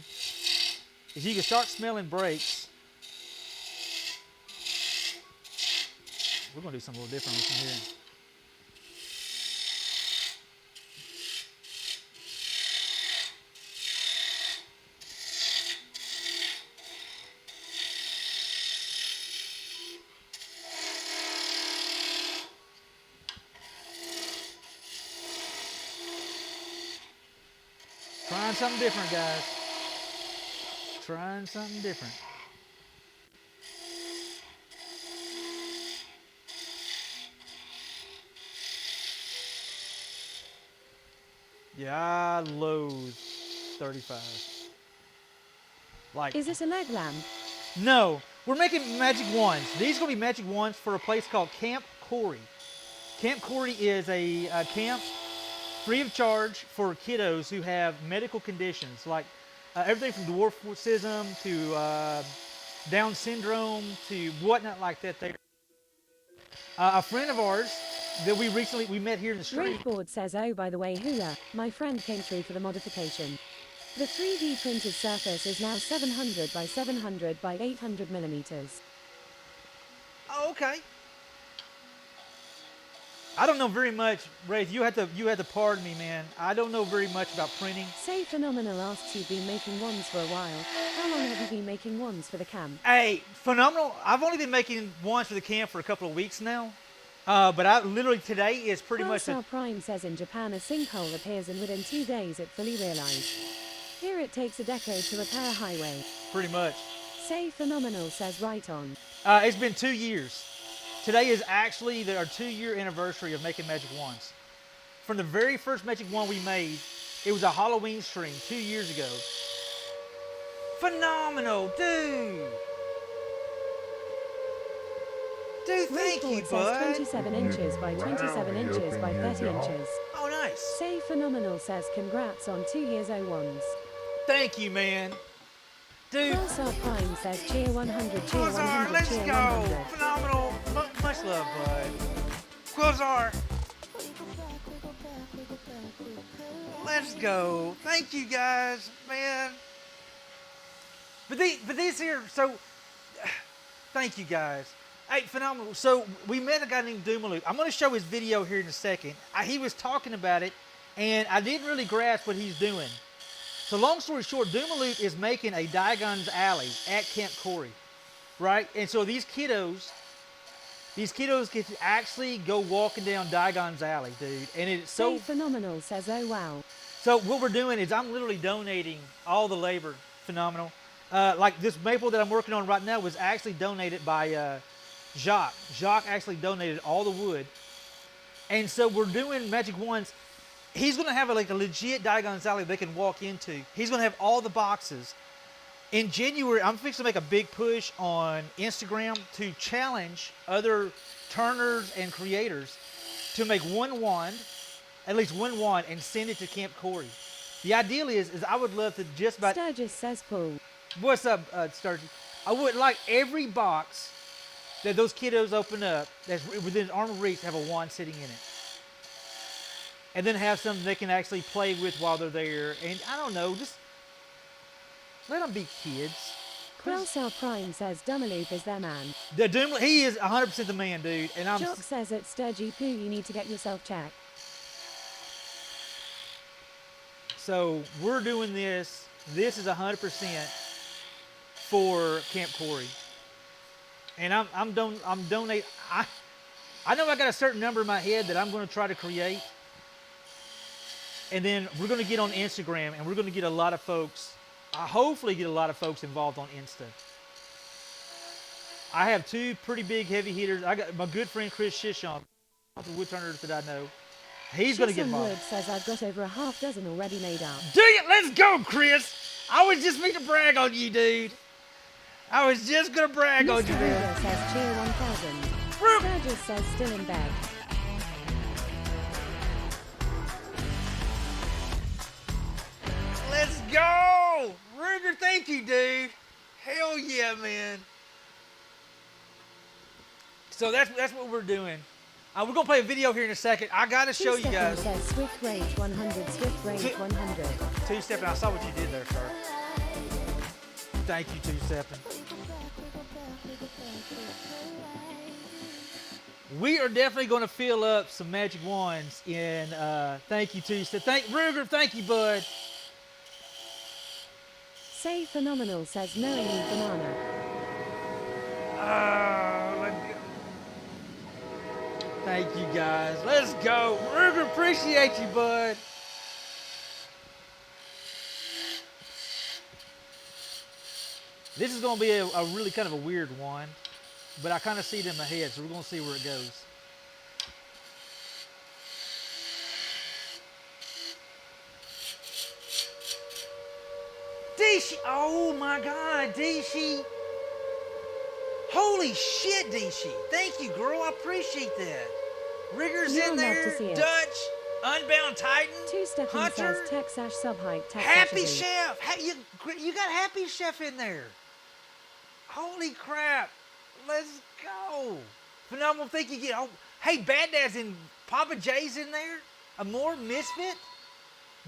is you can start smelling brakes. We're gonna do something a little different from here. Trying something different, guys. Trying something different. Yeah, I loathe 35. Like, Is this a leg lamp? no, we're making magic wands. These are gonna be magic wands for a place called Camp Corey. Camp Corey is a camp free of charge for kiddos who have medical conditions like everything from dwarfism to Down syndrome to whatnot like that. There, a friend of ours that we met here in the street. Breakboard says, oh, by the way, Hula, my friend came through for the modification. The 3D printed surface is now 700 by 700 by 800 millimeters. Oh, okay. I don't know very much, Wraith. You had to pardon me, man. I don't know very much about printing. Say Phenomenal asks, you've been making wands for a while. How long have you been making wands for the camp? Hey, Phenomenal. I've only been making wands for the camp for a couple of weeks now. But I literally today is pretty much. Pulsar Prime says in Japan a sinkhole appears and within 2 days it fully realized. Here it takes a decade to repair a highway. Pretty much. Say Phenomenal says right on. It's been 2 years. Today is actually our 2-year anniversary of making magic wands. From the very first magic wand we made, it was a Halloween stream 2 years ago. Phenomenal, dude. Dude, thank you, Breakboard says bud. 27 inches by 27 inches by 30 inches. Oh, nice. Say Phenomenal says congrats on 2 years 01s. Thank you, man. Dude, Pulsar Prime says cheer 100, cheer Quasar, 100, let's cheer go. 100. Phenomenal. Much love, bud. Quasar. Let's go. Thank you, guys, man. But these here, so thank you, guys. Hey, phenomenal. So we met a guy named Doomaloop. I'm going to show his video here in a second. He was talking about it, and I didn't really grasp what he's doing. So long story short, Doomaloop is making a Diagon's Alley at Camp Corey, right? And so these kiddos get to actually go walking down Diagon's Alley, dude. And it's so. Say Phenomenal says oh wow. So what we're doing is I'm literally donating all the labor. Phenomenal. Like this maple that I'm working on right now was actually donated by Jacques. Jacques actually donated all the wood. And so we're doing magic wands. He's going to have like a legit Diagon's Alley they can walk into. He's going to have all the boxes. In January, I'm fixing to make a big push on Instagram to challenge other turners and creators to make one wand, at least one wand, and send it to Camp Corey. The ideal is I would love to just about... Sturgis says Paul. What's up, Sturgis? I would like every box that those kiddos open up that's within arm of reach have a wand sitting in it. And then have something they can actually play with while they're there. And I don't know, just let them be kids. Pulsar Prime says Dumaloop is their man. He is 100% the man, dude. And I'm Jock says at Sturgy Poo you need to get yourself checked. So we're doing this. This is 100% for Camp Corey. And I'm donating. I know I got a certain number in my head that I'm going to try to create. And then we're going to get on Instagram and we're going to get a lot of folks, hopefully get a lot of folks involved on Insta. I have 2 pretty big heavy hitters. I got my good friend Chris Shishon, the woodturner that I know. He's going to get Chisholm involved. Wood says I've got over a half dozen already made up. Do it! Let's go, Chris! I was just meant to brag on you, dude. I was just going to brag on you, Mr. man. Ruger says cheer 1000. Ru- Sturgis says still in bed. Let's go! Ruger, thank you, dude. Hell yeah, man. So that's what we're doing. We're going to play a video here in a second. I got to show you Two-stepping guys. says Swift Rage 100, Swift Rage 100. Two-stepping, I saw what you did there, sir. Thank you, Two-stepping. We are definitely going to fill up some magic wands in, thank you, Two-stepping. Ruger, thank you, bud. Say Phenomenal says knowing you banana. Let's go. Thank you, guys. Let's go. Ruger, appreciate you, bud. This is going to be a really kind of a weird one, but I kind of see it in my head, so we're going to see where it goes. Dishi, oh my God, Dishi. Holy shit, Dishi. Thank you, girl. I appreciate that. Riggers You'll in love there, to see it. Dutch, Unbound Titan, Two-stepping Hunter, says Texash Subhype Texash. Happy Chef. You got Happy Chef in there. Holy crap. Let's go. Phenomenal. Think you get. Oh, hey, Bad Dad's in. Papa J's in there. A more Misfit.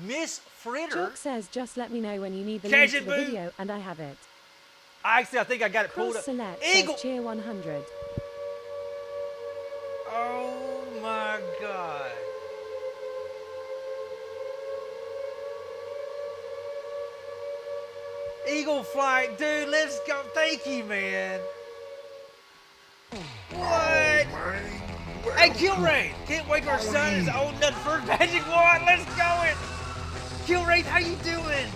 Miss Fritter. Jock says just let me know when you need the Catch link to it, the boo. video, and I have it. Actually, I think I got it pulled Cross up. Select Eagle. says cheer 100. Oh my God. Eagle Flight, dude, let's go. Thank you, man. What? Hey, Killraid, can't wait till our son is old enough for first magic wand. Let's go it. Killraid, how you doing?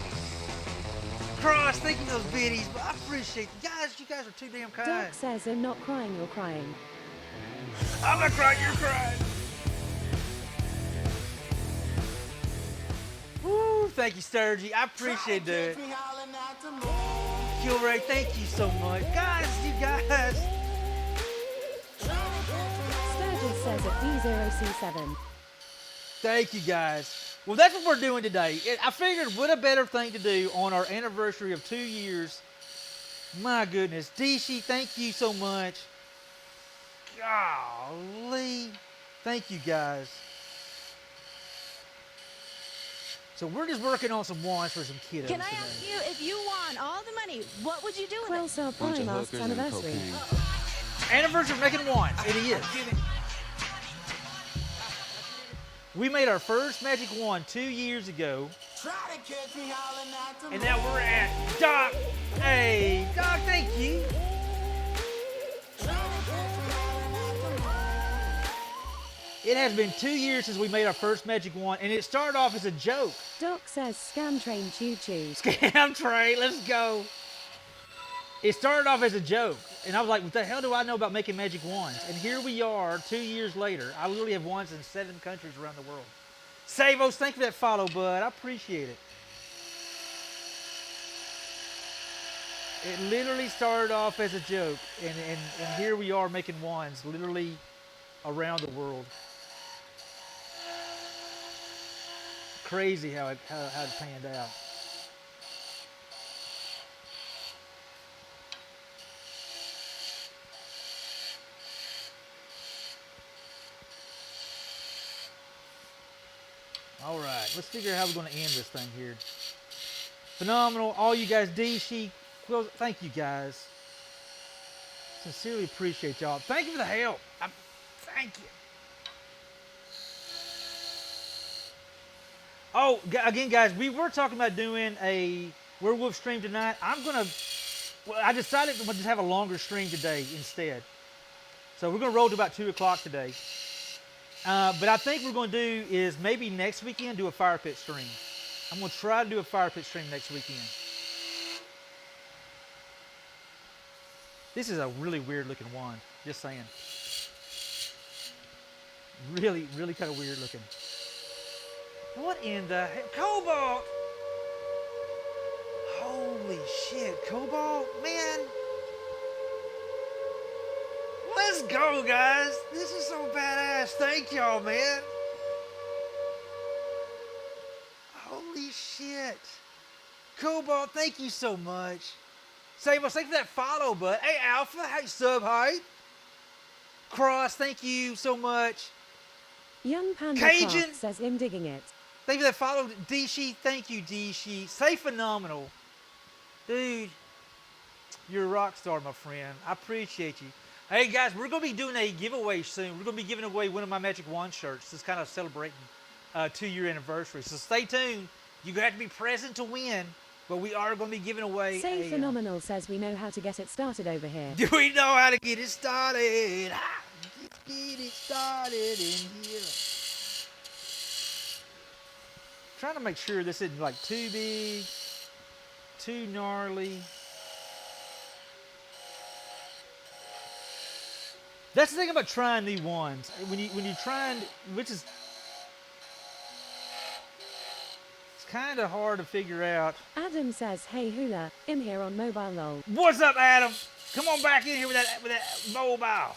Cross, thank you for those biddies, but I appreciate you guys. You guys are too damn kind. Doc says I'm not crying, you're crying. I'm not crying, you're crying. Woo, thank you, Sturgy. I appreciate that. Killraid, thank you so much. Guys, you guys. Sturgis says at D0C7. Thank you, guys. Well, that's what we're doing today. I figured what a better thing to do on our anniversary of 2 years. My goodness. Dishi, thank you so much. Golly. Thank you, guys. So we're just working on some wands for some kiddos Can I today. ask you, if you won all the money, what would you do with it? Quellstar Prime asks anniversary. Anniversary of making wands. It is. We made our first magic wand 2 years ago. And now we're at Doc. Hey, Doc, thank you. It has been 2 years since we made our first magic wand, and it started off as a joke. Doc says scam train choo choo. Scam train, let's go. It started off as a joke, and I was like, what the hell do I know about making magic wands? And here we are 2 years later. I literally have wands in 7 countries around the world. Savos, thank you for that follow, bud. I appreciate it. It literally started off as a joke, and here we are making wands literally around the world. Crazy how it panned out. All right, let's figure out how we're going to end this thing here. Phenomenal, all you guys, Dishi, well, thank you guys. Sincerely appreciate y'all. Thank you for the help. Thank you. Oh, again, guys, we were talking about doing a werewolf stream tonight. I decided to just have a longer stream today instead. So we're going to roll to about 2 o'clock today. But I think we're going to do is maybe next weekend do a fire pit stream. I'm going to try to do a fire pit stream next weekend. This is a really weird looking wand. Just saying. Really, really kind of weird looking. What in the heck? Cobalt! Holy shit, Cobalt, man. Let's go, guys. This is so badass. Thank y'all, man. Holy shit. Cobalt, thank you so much. Save us, thank you for that follow, bud. Hey, Alpha, hey, sub height. Cross, thank you so much. Young Panda Cajun. Craft says I'm digging it. Thank you for that follow, D-Sheet. Thank you, D-Sheet. Say phenomenal. Dude, you're a rock star, my friend. I appreciate you. Hey, guys, we're going to be doing a giveaway soon. We're going to be giving away one of my Magic Wand shirts. It's kind of celebrating 2-year anniversary. So stay tuned. You're going to have to be present to win, but we are going to be giving away Say Phenomenal says we know how to get it started over here. do we know how to get it started? Let's get it started in here. Trying to make sure this isn't like too big, too gnarly. That's the thing about trying new wands. When you're trying, which is it's kind of hard to figure out. Adam says, hey Hula, I'm here on mobile lol. What's up, Adam? Come on back in here with that mobile.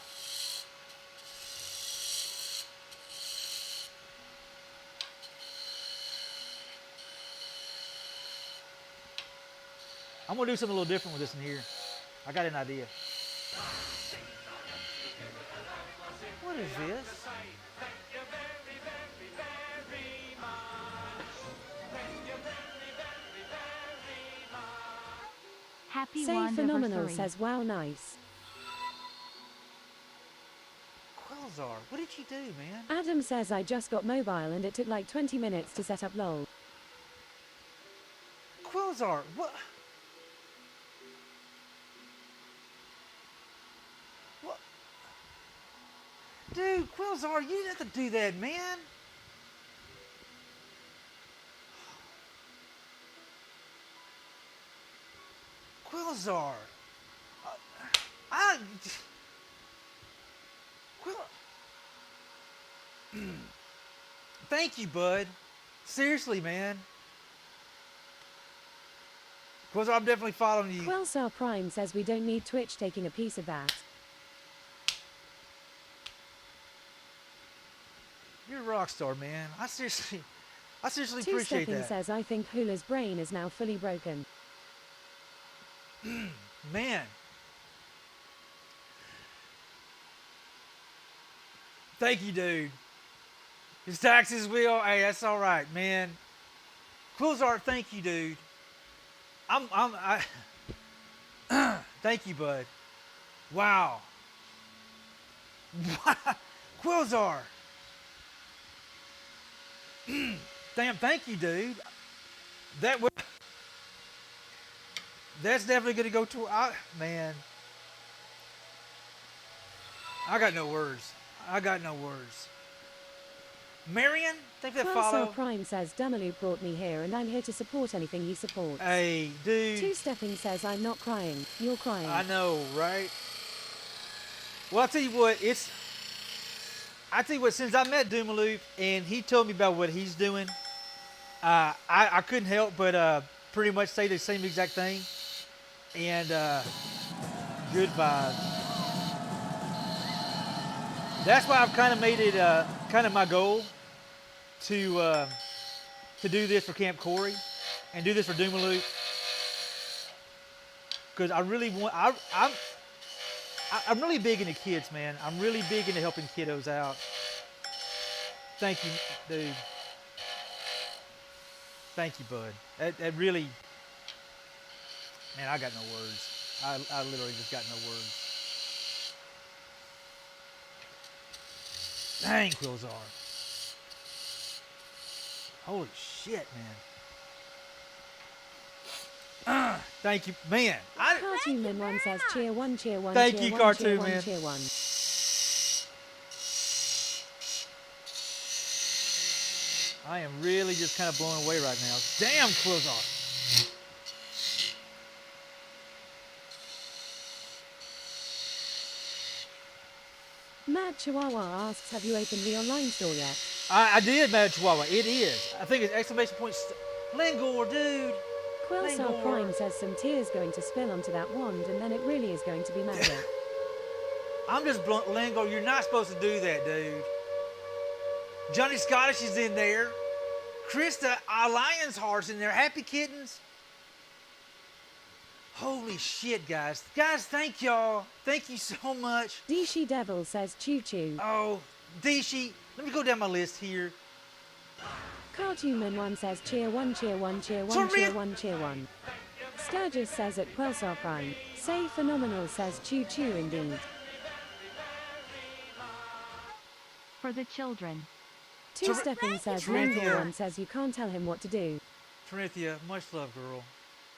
I'm gonna do something a little different with this in here. I got an idea. What is this? Happy Say Phenomenal Wandiversary. says wow nice. Quilzar, what did you do, man? Adam says I just got mobile and it took like 20 minutes to set up lol. Quilzar, what? What? Dude, Quilzar, you didn't have to do that, man. Quilzar. Thank you, bud. Seriously, man. Quilzar, I'm definitely following you. Quelsar Prime says we don't need Twitch taking a piece of that. You're a rock star, man. I seriously Two appreciate Stepping that. says I think Hula's brain is now fully broken. Man. Thank you, dude. His taxes will. Hey, that's all right, man. Quilzar, thank you, dude. Thank you, bud. Wow. Quilzar. Damn, thank you, dude. That's definitely gonna go to man. I got no words. I got no words. Marion, thank you for that follow. Quelsar Prime says Dumaloo brought me here and I'm here to support anything he supports. Hey, dude. Two Stepping says I'm not crying. You're crying. I know, right? Well, I'll tell you what, since I met Dumaloo and he told me about what he's doing, I couldn't help but pretty much say the same exact thing. And good vibes. That's why I've kind of made it kind of my goal to do this for Camp Corey and do this for Dumaloo. Because I really want, I'm really big into kids, man. I'm really big into helping kiddos out. Thank you, dude. Thank you, bud. That really, man, I got no words. I literally just got no words. Dang, Quilzar. Holy shit, man. Thank you, man. Cartoon Man 1 says cheer one, cheer one, Thank cheer you, one, Cartoon cheer one, Man. cheer one. I am really just kind of blown away right now. Damn, Quasar. Mad Chihuahua asks, have you opened the online store yet? I did, Mad Chihuahua. It is. I think it's exclamation point. Lingor, dude. Quillsar Lingor. Prime says some tears going to spill onto that wand, and then it really is going to be magic. I'm just blunt, Lingor. You're not supposed to do that, dude. Johnny Scottish is in there. Krista, Lion's Heart's in there. Happy Kittens. Holy shit, guys. Guys, thank y'all. Thank you so much. Dishi Devil says choo choo. Oh, Dishi. Let me go down my list here. Cartoonman 1 says cheer 1, cheer 1, cheer 1, For cheer real? 1, cheer 1. Sturgis says at Quelsar Prime. Say Phenomenal says choo choo indeed. For the children. Two Stepping says Trithia. Lingor 1 says you can't tell him what to do. Trithia, much love, girl.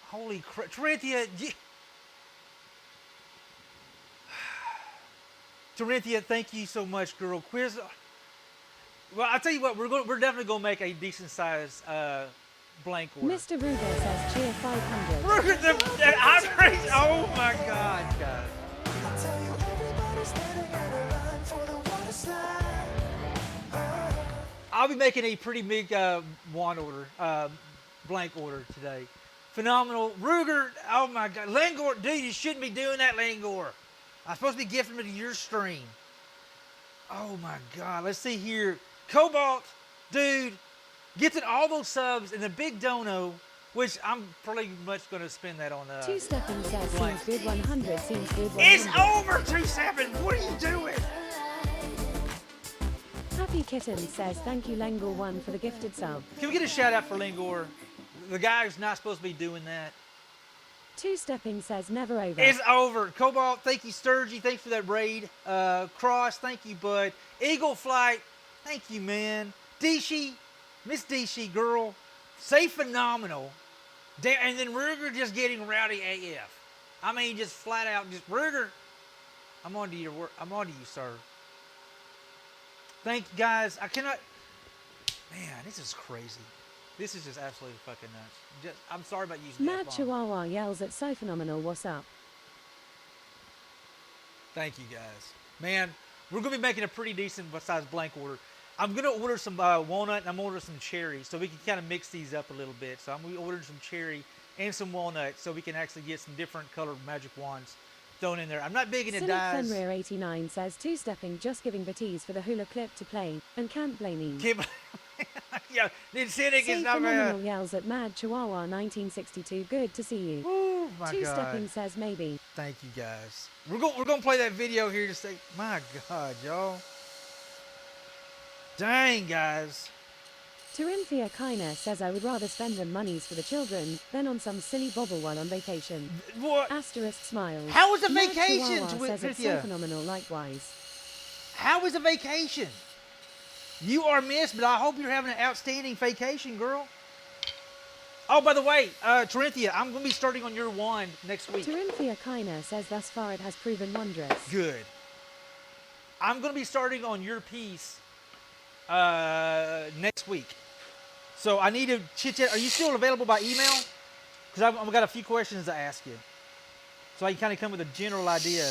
Holy crap. Trithia. Trithia, thank you so much, girl. Quiz. Well, I'll tell you what, we're definitely gonna make a decent size blank order. Mr. Ruger says cheer 500. Look at the outrage! Oh my God, guys! I'll be making a pretty big wand order, blank order today. Phenomenal, Ruger! Oh my God, Lingor, dude, you shouldn't be doing that, Lingor. I'm supposed to be gifting them to your stream. Oh my God, let's see here. Cobalt, dude, gifted all those subs and the big dono, which I'm pretty much going to spend that on. Two Stepping says blank. seems good 100, seems good 100. It's over, 2-7. What are you doing? Happy Kitten says thank you Lengor 1 for the gifted sub. Can we get a shout out for Lingor? The guy who's not supposed to be doing that. Two Stepping says never over. It's over. Cobalt, thank you. Sturgy, thanks for that raid. Cross, thank you, bud. Eagle Flight, thank you, man. Dishi, Miss Dishi, girl, say phenomenal. And then Ruger just getting rowdy AF. I mean, just flat out, just Ruger. I'm on to your work. I'm on to you, sir. Thank you, guys. I cannot. Man, this is crazy. This is just absolutely fucking nuts. I'm sorry about using that. Mad Chihuahua yells at So Phenomenal, what's up? Thank you, guys. Man, we're going to be making a pretty decent size blank order. I'm going to order some walnut and I'm going to order some cherry so we can kind of mix these up a little bit. So I'm going to be ordering some cherry and some walnut so we can actually get some different colored magic wands thrown in there. I'm not big into Cynic dyes. Fenrir 89 says Two Stepping just giving Batiste for the hula clip to play and can't blame him. Yeah, the Cynic So is not Phenomenal yells at Mad Chihuahua 1962, good to see you. Oh my Two God. Stepping says maybe. Thank you, guys. We're gonna play that video here to say, my God, y'all. Dang, guys. Turinthia Kiner says I would rather spend them monies for the children than on some silly bobble while on vacation. What? Asterisk smiles. How was a Mad vacation, Chihuahua says it's so Turinthia? phenomenal likewise. How was a vacation? You are missed, but I hope you're having an outstanding vacation, girl. Oh, by the way, Turinthia, I'm going to be starting on your wand next week. Turinthia Kiner says thus far it has proven wondrous. Good. I'm going to be starting on your piece next week. So I need to chit-chat. Are you still available by email? Because I've got a few questions to ask you. So I can kind of come with a general idea.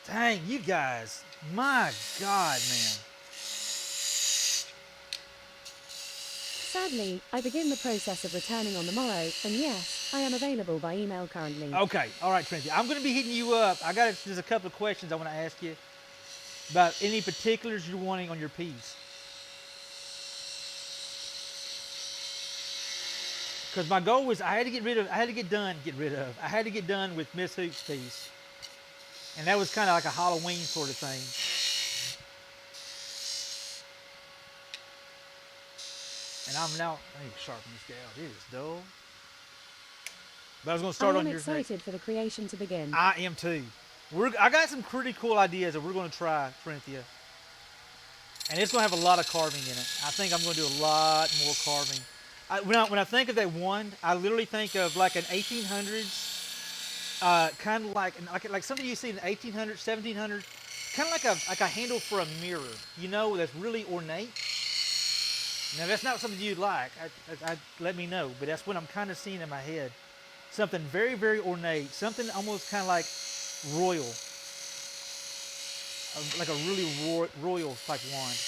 Dang, you guys. My God, man. Sadly, I begin the process of returning on the morrow, and yes, I am available by email currently. Okay, all right, Trinity. I'm going to be hitting you up. There's a couple of questions I want to ask you about any particulars you're wanting on your piece. Because my goal was I had to get done with Miss Hoop's piece. And that was kind of like a Halloween sort of thing. And I need to sharpen this gal. It is dull. But I was going to start I on am your excited for the creation to begin. I am too. I got some pretty cool ideas that we're going to try, Trinithia. And it's going to have a lot of carving in it. I think I'm going to do a lot more carving. When I think of that wand, I literally think of like an 1800s kind of like something you see in the 1800s, 1700s, kind of like a handle for a mirror, you know, that's really ornate. Now that's not something you'd like. Let me know, but that's what I'm kind of seeing in my head. Something very, very ornate, something almost kind of like royal, like a really royal type wand.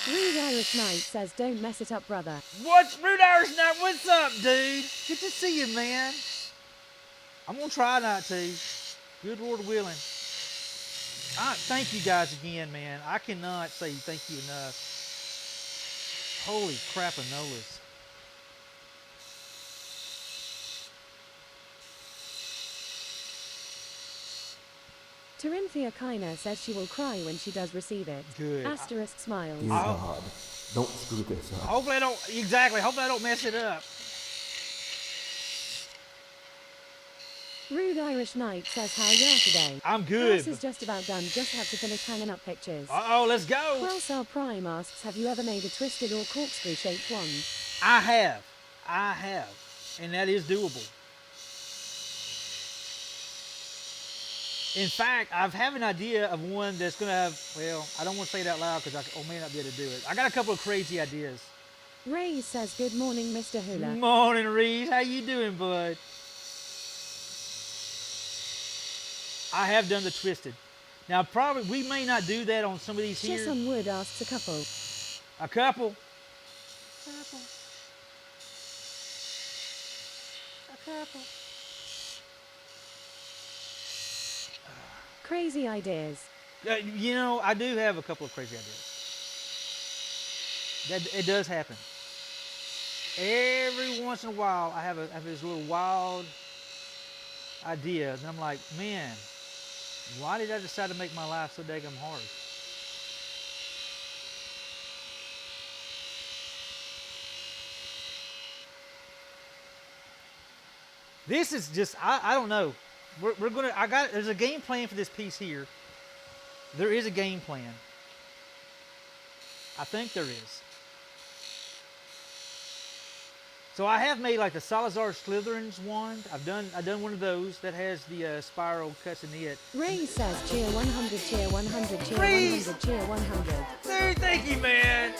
Rude Irish Knight says, don't mess it up, brother. What's Rude Irish Knight? What's up, dude? Good to see you, man. I'm gonna try not to. Good Lord willing. Thank you guys again, man. I cannot say thank you enough. Holy crap-a-nolas. Tarinthia Kiner says she will cry when she does receive it. Good. Asterisk smiles. Dear God, don't screw this up. Hopefully I don't, exactly, hopefully I don't mess it up. Rude Irish Knight says, how you are today? I'm good. House is just about done, just have to finish hanging up pictures. Uh-oh, let's go. Quellsar Prime asks, have you ever made a twisted or corkscrew shaped wand? I have, and that is doable. In fact, I have an idea of one that's going to have, well, I don't want to say it out loud because I may not be able to do it. I got a couple of crazy ideas. Ray says, good morning, Mr. Hula. Morning, Reese. How you doing, bud? I have done the twisted. Now, probably, we may not do that on some of these here. Chiss on Wood asks a couple. A couple. Crazy ideas. You know, I do have a couple of crazy ideas. It does happen. Every once in a while, I have this little wild idea, and I'm like, man, why did I decide to make my life so daggum hard? This is just, I don't know. We're gonna, there's a game plan for this piece here. There is a game plan. I think there is. So I have made like the Salazar Slytherin's wand. I've done one of those that has the spiral cuts in it. Ray says, cheer 100, cheer 100, cheer Reese! 100, cheer 100. Dude, thank you, man.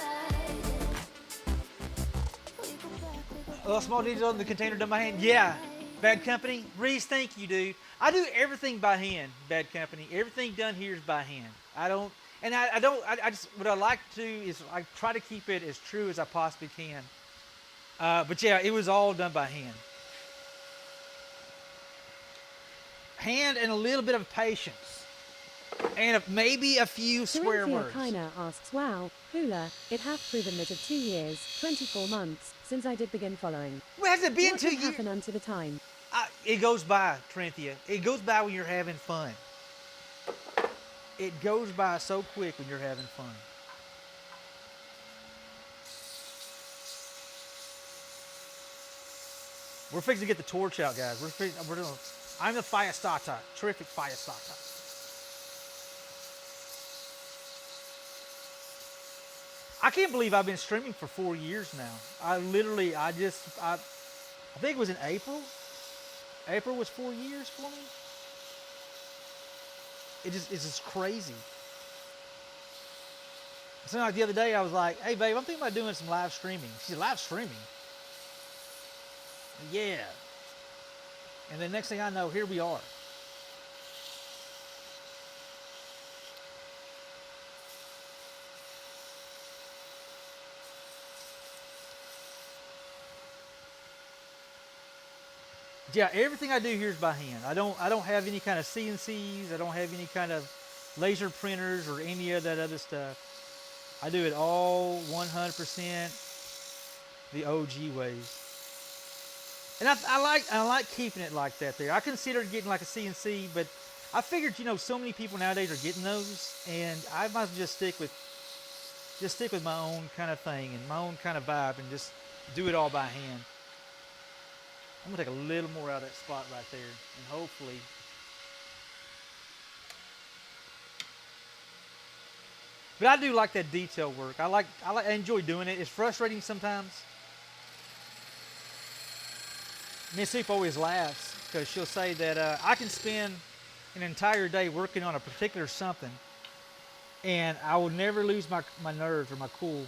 Small details on the container done by hand. Yeah, Bad Company. Reese, thank you, dude. I do everything by hand, Bad Company. Everything done here is by hand. I just, what I like to do is I try to keep it as true as I possibly can. But yeah, it was all done by hand. Hand and a little bit of patience. And maybe a few swear Tarinthia words. Kiner asks, wow, Hula, it hath proven that of 2 years, 24 months, since I did begin following. Well, has it been What 2 did years? happen unto the time? It goes by, Tarinthia. It goes by when you're having fun. It goes by so quick when you're having fun. We're fixing to get the torch out, guys. We're doing. I'm the fire starter. Terrific fire starter. I can't believe I've been streaming for 4 years now. I think it was in April. April was 4 years for me. It's just crazy. So like the other day I was like, hey babe, I'm thinking about doing some live streaming. She's live streaming. Yeah. And then next thing I know, here we are. Yeah, everything I do here is by hand. I don't have any kind of CNCs. I don't have any kind of laser printers or any of that other stuff. I do it all 100% the OG ways. And I like keeping it like that there. I considered getting like a CNC, but I figured, you know, so many people nowadays are getting those, and I might as well just stick with my own kind of thing and my own kind of vibe and just do it all by hand. I'm gonna take a little more out of that spot right there, and hopefully. But I do like that detail work. I enjoy doing it. It's frustrating sometimes. Miss Soup always laughs. because she'll say that I can spend an entire day working on a particular something, and I will never lose my nerves or my cool.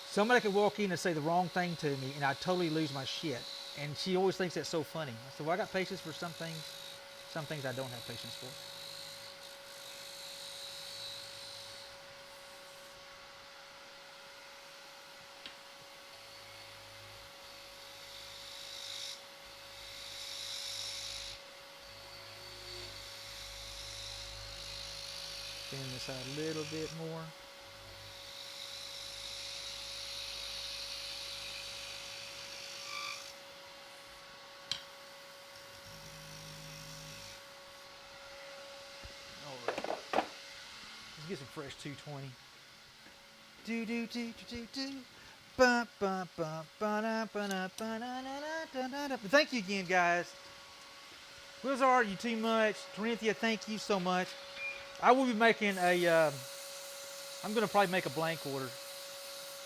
Somebody could walk in and say the wrong thing to me, and I totally lose my shit. And she always thinks that's so funny. I said, well, I got patience for some things I don't have patience for. Thin this out a little bit more. Let's get some fresh 220. Do do do do do do. Ba ba ba ba da ba da ba da da da da. Thank you again, guys. Wizard, you too much. Corinthia, thank you so much. I will be making a. I'm gonna probably make a blank order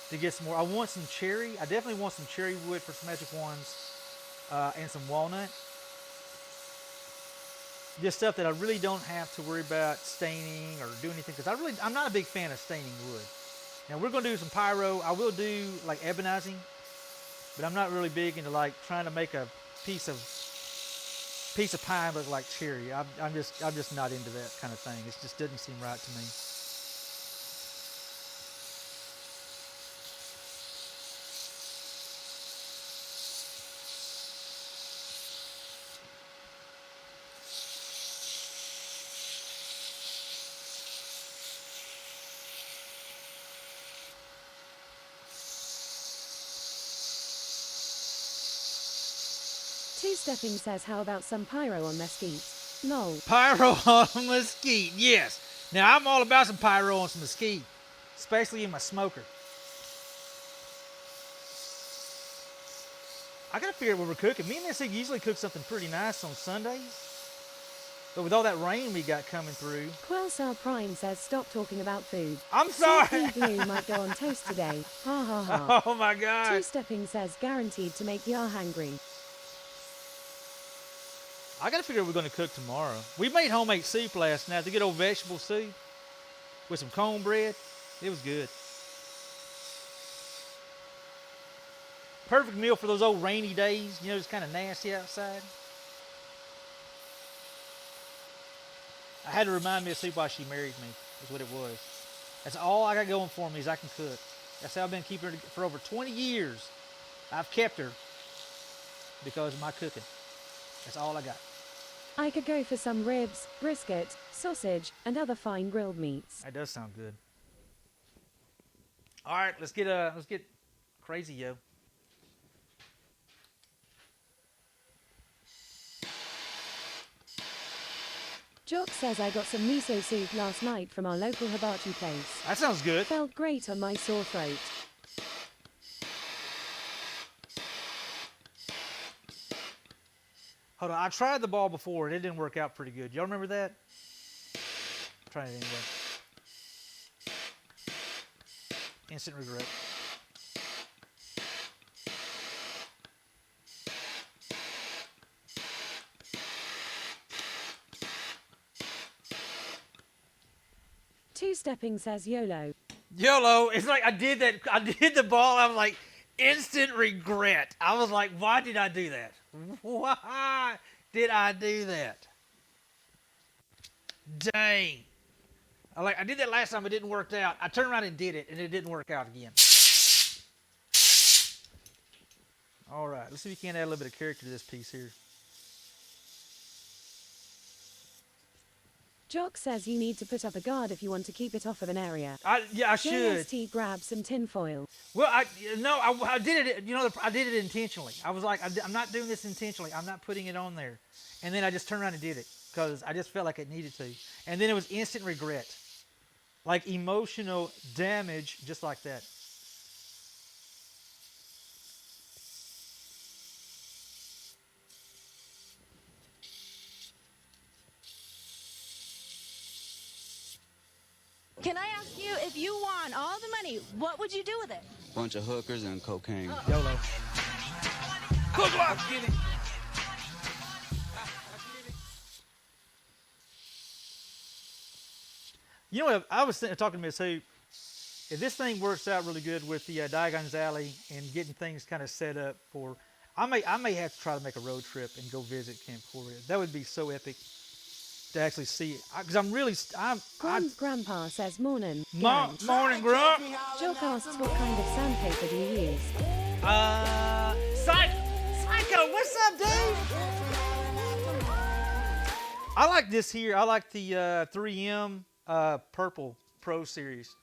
to get some more. I want some cherry. I definitely want some cherry wood for some magic wands, and some walnut. Just stuff that I really don't have to worry about staining or do anything, because I'm not a big fan of staining wood. Now we're gonna do some pyro. I will do like ebonizing, but I'm not really big into like trying to make a piece of pine look like cherry. I'm just not into that kind of thing. It just doesn't seem right to me. Two-stepping says, how about some pyro on mesquite? Lol. Pyro on mesquite, yes. Now I'm all about some pyro on some mesquite, especially in my smoker. I gotta figure out what we're cooking. Me and Missy usually cook something pretty nice on Sundays, but with all that rain we got coming through. Quelsar Prime says, stop talking about food. I'm sorry. Simply Blue might go on toast today. Ha ha ha. Oh my God. Two-stepping says, guaranteed to make ya hangry. I gotta figure out what we're gonna cook tomorrow. We made homemade soup last night. The good old vegetable soup with some cornbread. It was good. Perfect meal for those old rainy days. You know, it's kind of nasty outside. I had to remind me of soup while she married me, is what it was. That's all I got going for me is I can cook. That's how I've been keeping her for over 20 years. I've kept her because of my cooking. That's all I got. I could go for some ribs, brisket, sausage, and other fine grilled meats. That does sound good. All right, let's get crazy, yo. Jock says, I got some miso soup last night from our local hibachi place. That sounds good. Felt great on my sore throat. Hold on, I tried the ball before and it didn't work out pretty good. Y'all remember that? Try it anyway. Instant regret. Two-stepping says, YOLO. YOLO. It's like I did the ball. I was like, instant regret. I was like, why did I do that? Why did I do that? Dang. I did that last time. It didn't work out. I turned around and did it, and it didn't work out again. All right. Let's see if we can add a little bit of character to this piece here. Jock says you need to put up a guard if you want to keep it off of an area. I should. JST grab some tinfoil. Well, I did it. You know, I did it intentionally. I was like, I'm not doing this intentionally. I'm not putting it on there. And then I just turned around and did it because I just felt like it needed to. And then it was instant regret, like emotional damage, just like that. Can I ask you, if you won all the money, what would you do with it? Bunch of hookers and cocaine. YOLO. You know what? I was talking to Miss Hoop. If this thing works out really good with the Diagon's Alley and getting things kind of set up for, I may have to try to make a road trip and go visit Camp Corey. That would be so epic to actually see it. Because I'm really, Grandpa says morning. Morning, Grump. Jock asks what kind of sandpaper do you use? Psycho, what's up, dude? I like this here. I like the 3M Purple Pro Series.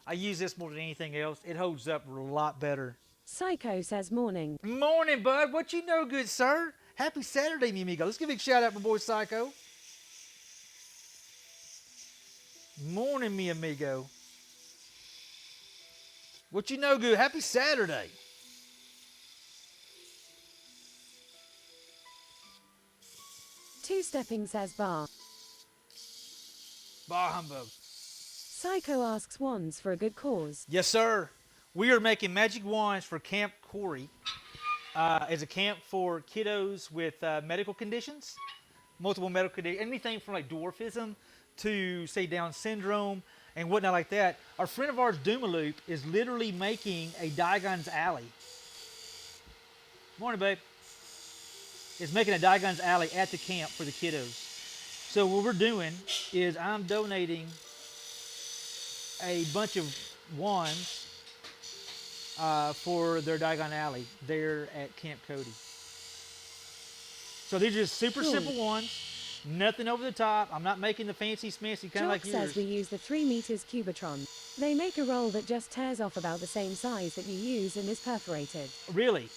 I use this more than anything else. It holds up a lot better. Psycho says morning. Morning, bud. What you know, good sir? Happy Saturday, mi amigo. Let's give a big shout out to my boy Psycho. Morning, mi amigo. What you know, good? Happy Saturday. Two-stepping says bar. Bah humbug. Psycho asks wands for a good cause. Yes, sir. We are making magic wands for Camp Corey. As a camp for kiddos with medical conditions, multiple medical conditions, anything from like dwarfism to, say, Down syndrome and whatnot like that. Our friend of ours, Doomaloop, is literally making a Diagon's Alley. Morning, babe. Is making a Diagon's Alley at the camp for the kiddos. So what we're doing is I'm donating a bunch of wands for their Diagon Alley there at Camp Cody. So these are just super simple ones, nothing over the top. I'm not making the fancy smancy kind of like Jock yours. says we use the 3 meters Cubitron. They make a roll that just tears off about the same size that you use and is perforated. Really?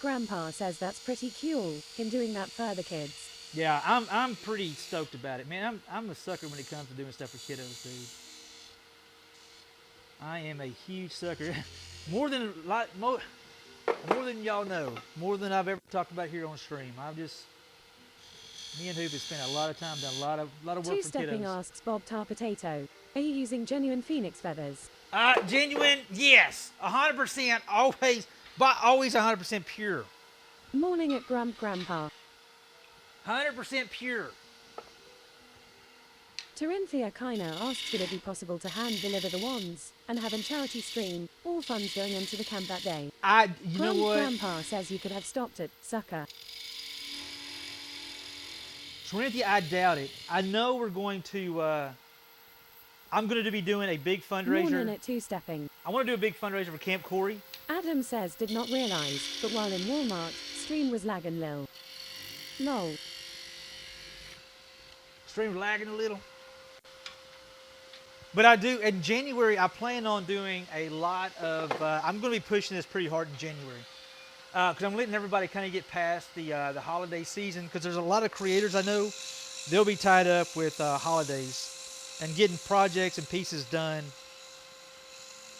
Grandpa says that's pretty cool. Can doing that for the kids. Yeah, I'm pretty stoked about it, man. I'm a sucker when it comes to doing stuff for kiddos, dude. I am a huge sucker. more than y'all know. More than I've ever talked about here on stream. Me and Hoop have spent a lot of time, done a lot of work for Two-stepping kiddos. asks Bob Tar Potato. Are you using genuine phoenix feathers? Genuine, yes, 100%, always, but always 100% pure. Morning at Grandpa. 100% pure. Terinthia Kiner asks would it be possible to hand deliver the wands and have a charity stream, all funds going into the camp that day. You know what? Grandpa says you could have stopped it, sucker. Trinity, I doubt it. I know we're going to, I'm going to be doing a big fundraiser. Morning at Two-stepping. I want to do a big fundraiser for Camp Corey. Adam says did not realise, but while in Walmart, stream was lagging lil. Lol. Stream's lagging a little. But I do, in January, I plan on doing a lot of, I'm going to be pushing this pretty hard in January. Because I'm letting everybody kind of get past the holiday season, because there's a lot of creators I know, they'll be tied up with holidays and getting projects and pieces done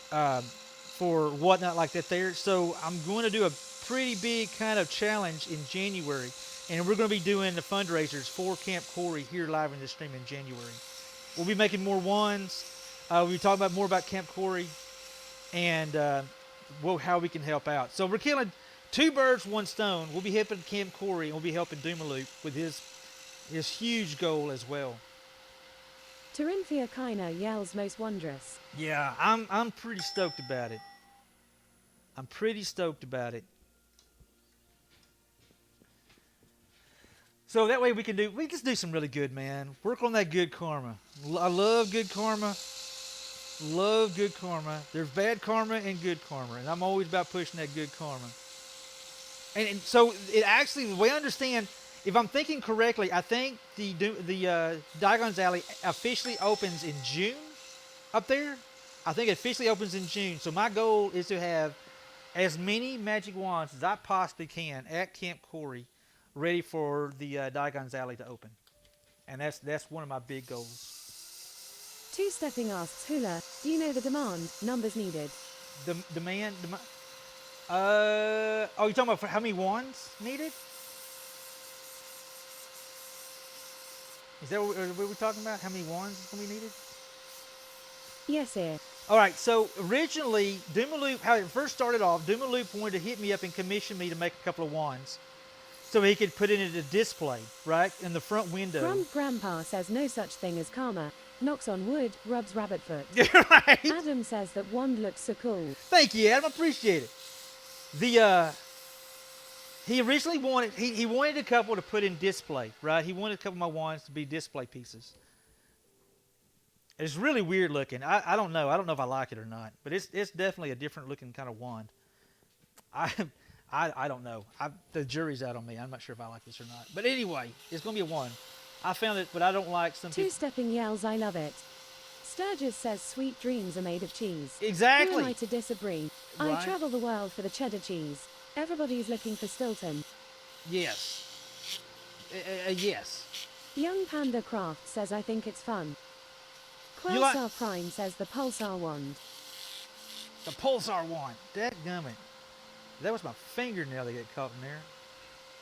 for whatnot like that there. So I'm going to do a pretty big kind of challenge in January, and we're going to be doing the fundraisers for Camp Corey here live in the stream in January. We'll be making more ones. We'll be talking about more about Camp Corey and how we can help out. So we're killing 2 birds, 1 stone. We'll be helping Camp Corey, and we'll be helping Doomaloop with his huge goal as well. Terinthia Kiner yells most wondrous. Yeah, I'm pretty stoked about it. I'm pretty stoked about it. So that way we just do some really good, man. Work on that good karma. I love good karma. Love good karma. There's bad karma and good karma, and I'm always about pushing that good karma. And so it actually, the way I understand, if I'm thinking correctly, I think the Diagon's Alley officially opens in June up there. I think it officially opens in June. So my goal is to have as many magic wands as I possibly can at Camp Corey ready for the Diagon's Alley to open. And that's one of my big goals. Two-stepping asks Hula, do you know the demand, numbers needed? Oh, you're talking about for how many wands needed? Is that what we're talking about? How many wands is going to be needed? Yes, sir. All right, so originally, Doomaloop, how it first started off, Doomaloop wanted to hit me up and commission me to make a couple of wands so he could put it in a display, right, in the front window. Grandpa says no such thing as karma. knocks on wood, rubs rabbit foot. Right. Adam says that wand looks so cool. Thank you, Adam. Appreciate it. The he originally wanted he wanted a couple to put in display, right? He wanted a couple of my wands to be display pieces. It's really weird looking. I don't know. I don't know if I like it or not, but it's definitely a different looking kind of wand. I don't know. The jury's out on me. I'm not sure if I like this or not. But anyway, it's gonna be a one. I found it, but I don't like some people. Two-stepping yells, I love it. Sturgis says sweet dreams are made of cheese. Exactly. Who am I to disagree? Right. I travel the world for the cheddar cheese. Everybody's looking for Stilton. Yes. Yes. Young Panda Craft says I think it's fun. You like- Quelsar Prime says the Pulsar wand. The Pulsar wand. Dadgummit. That was my fingernail that got caught in there.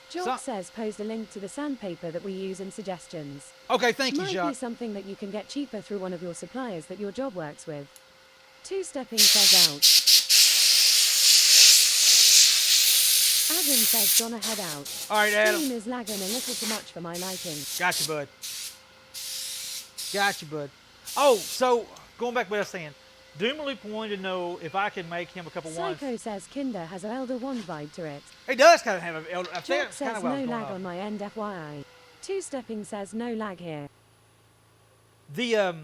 Jock says post a link to the sandpaper that we use in suggestions. Okay, thank you, Might be Jock. something that you can get cheaper through one of your suppliers that your job works with. Two-stepping says out. Adam says gonna head out. All right, Adam. Stream is lagging a little too much for my liking. Gotcha, bud. Gotcha, bud. Oh, so going back to what I was saying, Doomaloop wanted to know if I could make him a couple wands. Psycho says Kinder has an Elder Wand vibe to it. He does kind of have an elder. I think Jock that's kind says of what I no was going lag off. on my end FYI. Two-stepping says no lag here. The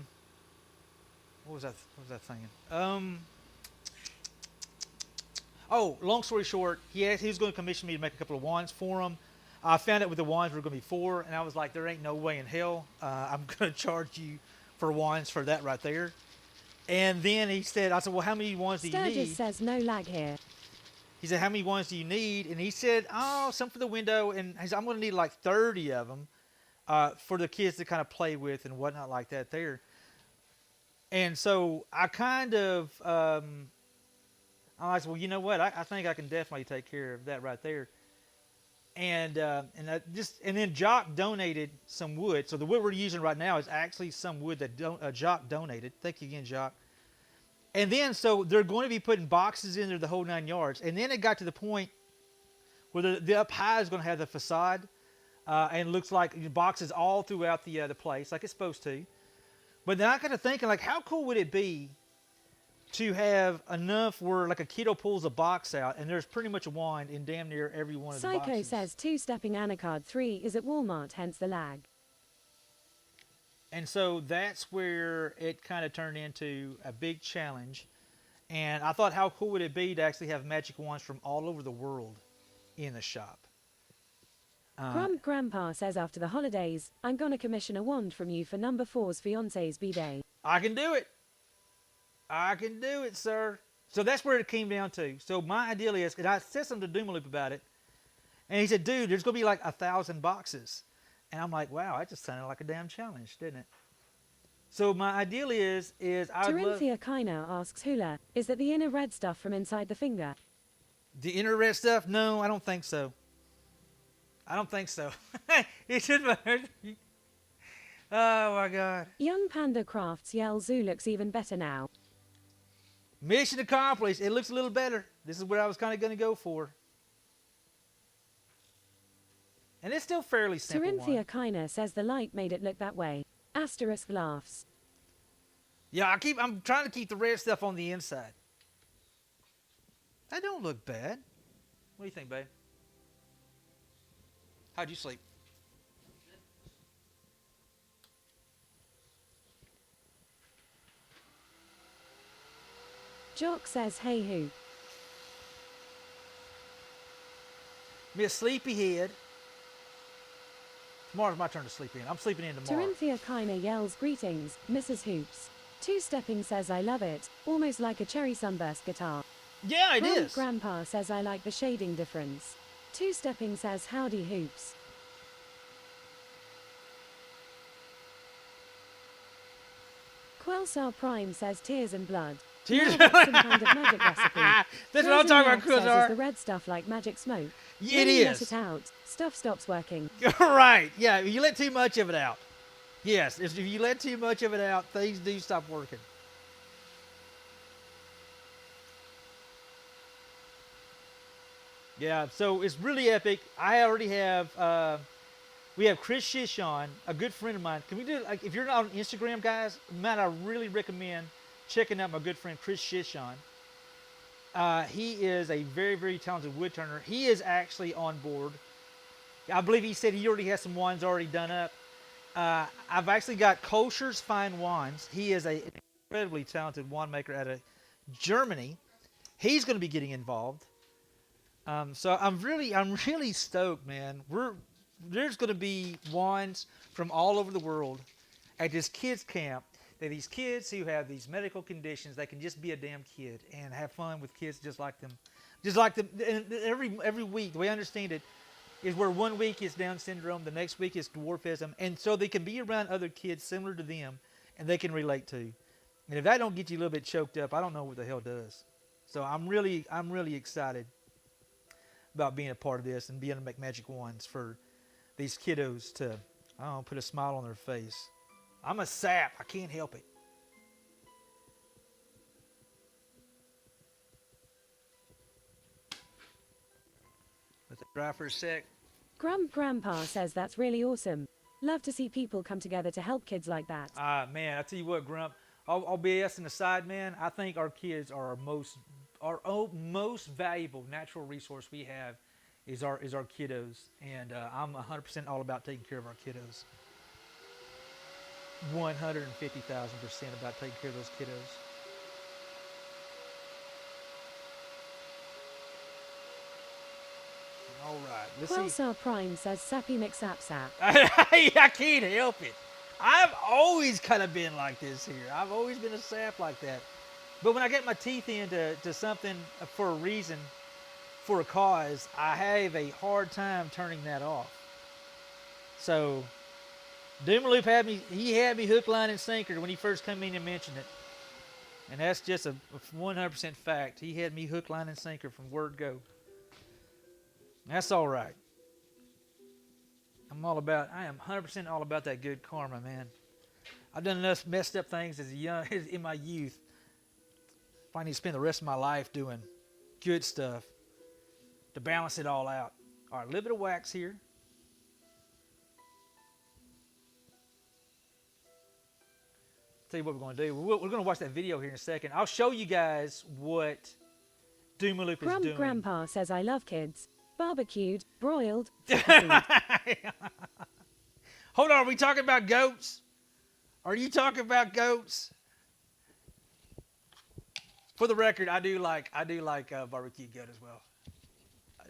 what was that thinking? Oh, long story short, he was going to commission me to make a couple of wands for him. I found out with the wands were going to be 4, and I was like, there ain't no way in hell I'm going to charge you for wands for that right there. And then he said, I said, well, how many wands do you Sturgis need? says no lag here. He said, how many wands do you need? And he said, oh, some for the window. And he said, I'm going to need like 30 of them for the kids to kind of play with and whatnot like that there. And so I kind of, I was like, well, you know what? I think I can definitely take care of that right there. And then Jock donated some wood. So the wood we're using right now is actually some wood that Jock donated. Thank you again, Jock. And then so they're going to be putting boxes in there the whole 9 yards. And then it got to the point where the up high is going to have the facade, and it looks like boxes all throughout the place, like it's supposed to. But then I got to thinking, like, how cool would it be to have enough where like a kiddo pulls a box out and there's pretty much a wand in damn near every one of the Psycho boxes. says two-stepping Anacard 3 is at Walmart, hence the lag. And so that's where it kind of turned into a big challenge. And I thought, how cool would it be to actually have magic wands from all over the world in the shop? Grump Grandpa says after the holidays, I'm gonna commission a wand from you for number 4's fiance's b-day. I can do it. I can do it, sir. So that's where it came down to. So my ideal is, and I said something to Doomaloop about it, and he said, dude, there's going to be like 1,000 boxes. And I'm like, wow, that just sounded like a damn challenge, didn't it? So my ideal is I would love... Dorinthia Kiner asks Hula, is that the inner red stuff from inside the finger? The inner red stuff? No, I don't think so. I don't think so. It should be... Oh, my God. Young Panda Crafts yell Zoo looks even better now. Mission accomplished. It looks a little better. This is what I was kind of going to go for. And it's still fairly simple. Dorinthia Kiner says the light made it look that way. Asterisk laughs. Yeah, I'm trying to keep the red stuff on the inside. That don't look bad. What do you think, babe? How'd you sleep? Jock says hey who. Me a sleepyhead. Tomorrow's my turn to sleep in. I'm sleeping in tomorrow. Dorinthia Kiner yells greetings, Mrs. Hoops. Two-stepping says I love it, almost like a cherry sunburst guitar. Yeah, it is. Grandpa says I like the shading difference. Two-stepping says howdy Hoops. Quelsar Prime says tears and blood. Tears. Now that's some kind of magic recipe. That's what I'm talking about, Says, is Quasar. the red stuff like magic smoke? It When you let is. it out, stuff stops working. Right. Yeah, if you let too much of it out. Yes, if you let too much of it out, things do stop working. Yeah, so it's really epic. I already have We have Chris Shishon, a good friend of mine. Can we do like if you're not on Instagram, guys? Man, I really recommend checking out my good friend Chris Shishon. He is a very, very talented wood turner. He is actually on board. I believe he said he already has some wands already done up. I've actually got Kosher's Fine Wands. He is an incredibly talented wand maker out of Germany. He's going to be getting involved. So I'm really stoked, man. There's going to be wands from all over the world at this kids camp. That these kids who have these medical conditions, they can just be a damn kid and have fun with kids just like them. And every week, the way I understand it, is where 1 week is Down syndrome, the next week is dwarfism, and so they can be around other kids similar to them, and they can relate to. And if that don't get you a little bit choked up, I don't know what the hell does. So I'm really excited about being a part of this and being able to make magic wands for these kiddos to, I don't know, put a smile on their face. I'm a sap. I can't help it. Let it dry for a sec. Grandpa says that's really awesome. Love to see people come together to help kids like that. Man, I tell you what, Grump. I'll be asking aside, man. I think our kids are our most valuable natural resource we have is our kiddos, and I'm 100% all about taking care of our kiddos. 150,000% about taking care of those kiddos. All right, let's see. Quelsar Prime says Sappy McSapsap. I can't help it. I've always kind of been like this here. I've always been a sap like that. But when I get my teeth into something for a reason, for a cause, I have a hard time turning that off. So Doomaloop had me hook, line, and sinker when he first came in and mentioned it. And that's just a 100% fact. He had me hook, line, and sinker from word go. That's all right. I am 100% all about that good karma, man. I've done enough messed up things in my youth. I need to spend the rest of my life doing good stuff to balance it all out. All right, a little bit of wax here. Tell you what we're going to do. We're going to watch that video here in a second. I'll show you guys what Doomaloop is doing. Grandpa says I love kids. Barbecued, broiled. Hold on, are we talking about goats? Are you talking about goats? For the record, I do like barbecue goat as well.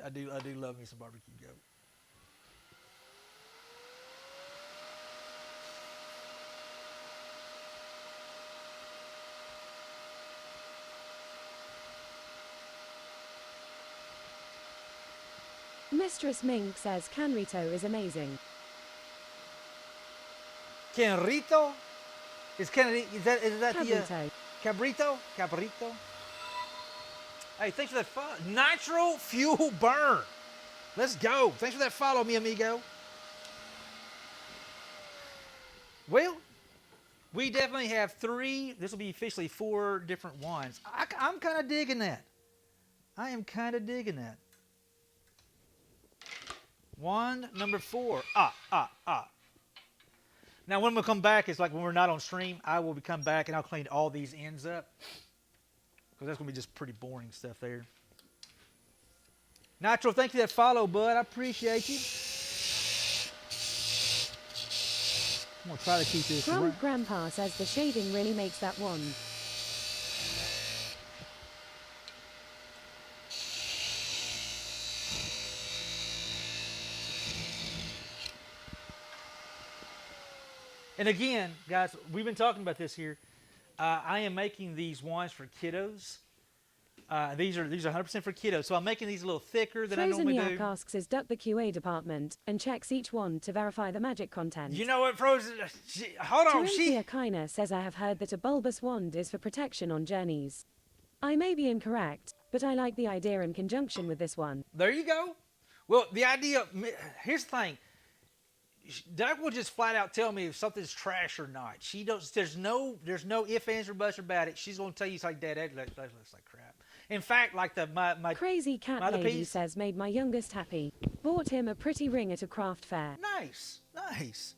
I do love me some barbecue goat. Mistress Mink says Canrito is amazing. Canrito? Is that Cabrito. Cabrito? Cabrito? Hey, thanks for that follow. Nitro Fuel Burn. Let's go. Thanks for that follow, mi amigo. Well, we definitely have 3. This will be officially 4 different wands. I'm kind of digging that. I am kind of digging that. Wand number 4. Now, when we come back, it's like when we're not on stream, I will come back and I'll clean all these ends up. Because that's going to be just pretty boring stuff there. Nitro, thank you for that follow, bud. I appreciate you. I'm going to try to keep this around. Grandpa says the shading really makes that wand. And again, guys, we've been talking about this here. I am making these wands for kiddos. These are 100% for kiddos. So I'm making these a little thicker than I normally Frozen do. Yak asks is duck the QA department and checks each wand to verify the magic content. You know what, Frozen? Hold on. Terenthia Kiner says I have heard that a bulbous wand is for protection on journeys. I may be incorrect, but I like the idea in conjunction with this one. There you go. Well, the idea, here's the thing. Duck will just flat out tell me if something's trash or not. There's no ifs, ands, or buts about it. She's going to tell you, it's like, Dad, that looks like crap. In fact, like my Crazy cat Mother lady piece? says made my youngest happy. Bought him a pretty ring at a craft fair. nice, nice.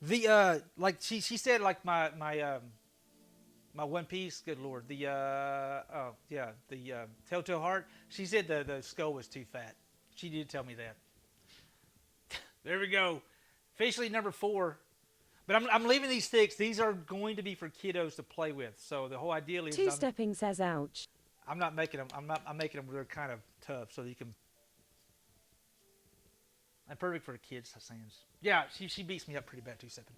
The like she said like my One Piece, good lord, the Telltale Heart. She said the skull was too fat. She did tell me that. There we go, officially number 4. But I'm leaving these sticks. These are going to be for kiddos to play with. So the whole idea is Two-stepping says ouch. I'm not making them. I'm making them where they're kind of tough, so that you can. I'm perfect for the kids' hands. Yeah, she beats me up pretty bad, Two-stepping.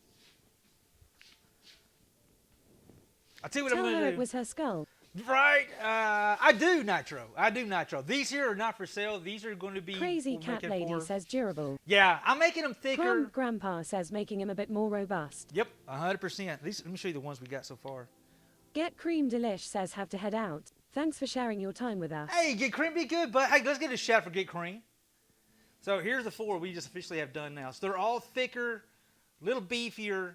I'll tell you what Tell I'm her gonna it do. was her skull. Right, I do Nitro. These here are not for sale. These are going to be. Crazy we're cat making lady for- says durable. Yeah, I'm making them thicker. Grandpa says making him a bit more robust. Yep, 100%. These. Let me show you the ones we got so far. Get Cream Delish says have to head out. Thanks for sharing your time with us. Hey, Get Cream be good, but hey, let's get a shout for Get Cream. So here's the 4 we just officially have done now. So they're all thicker, a little beefier,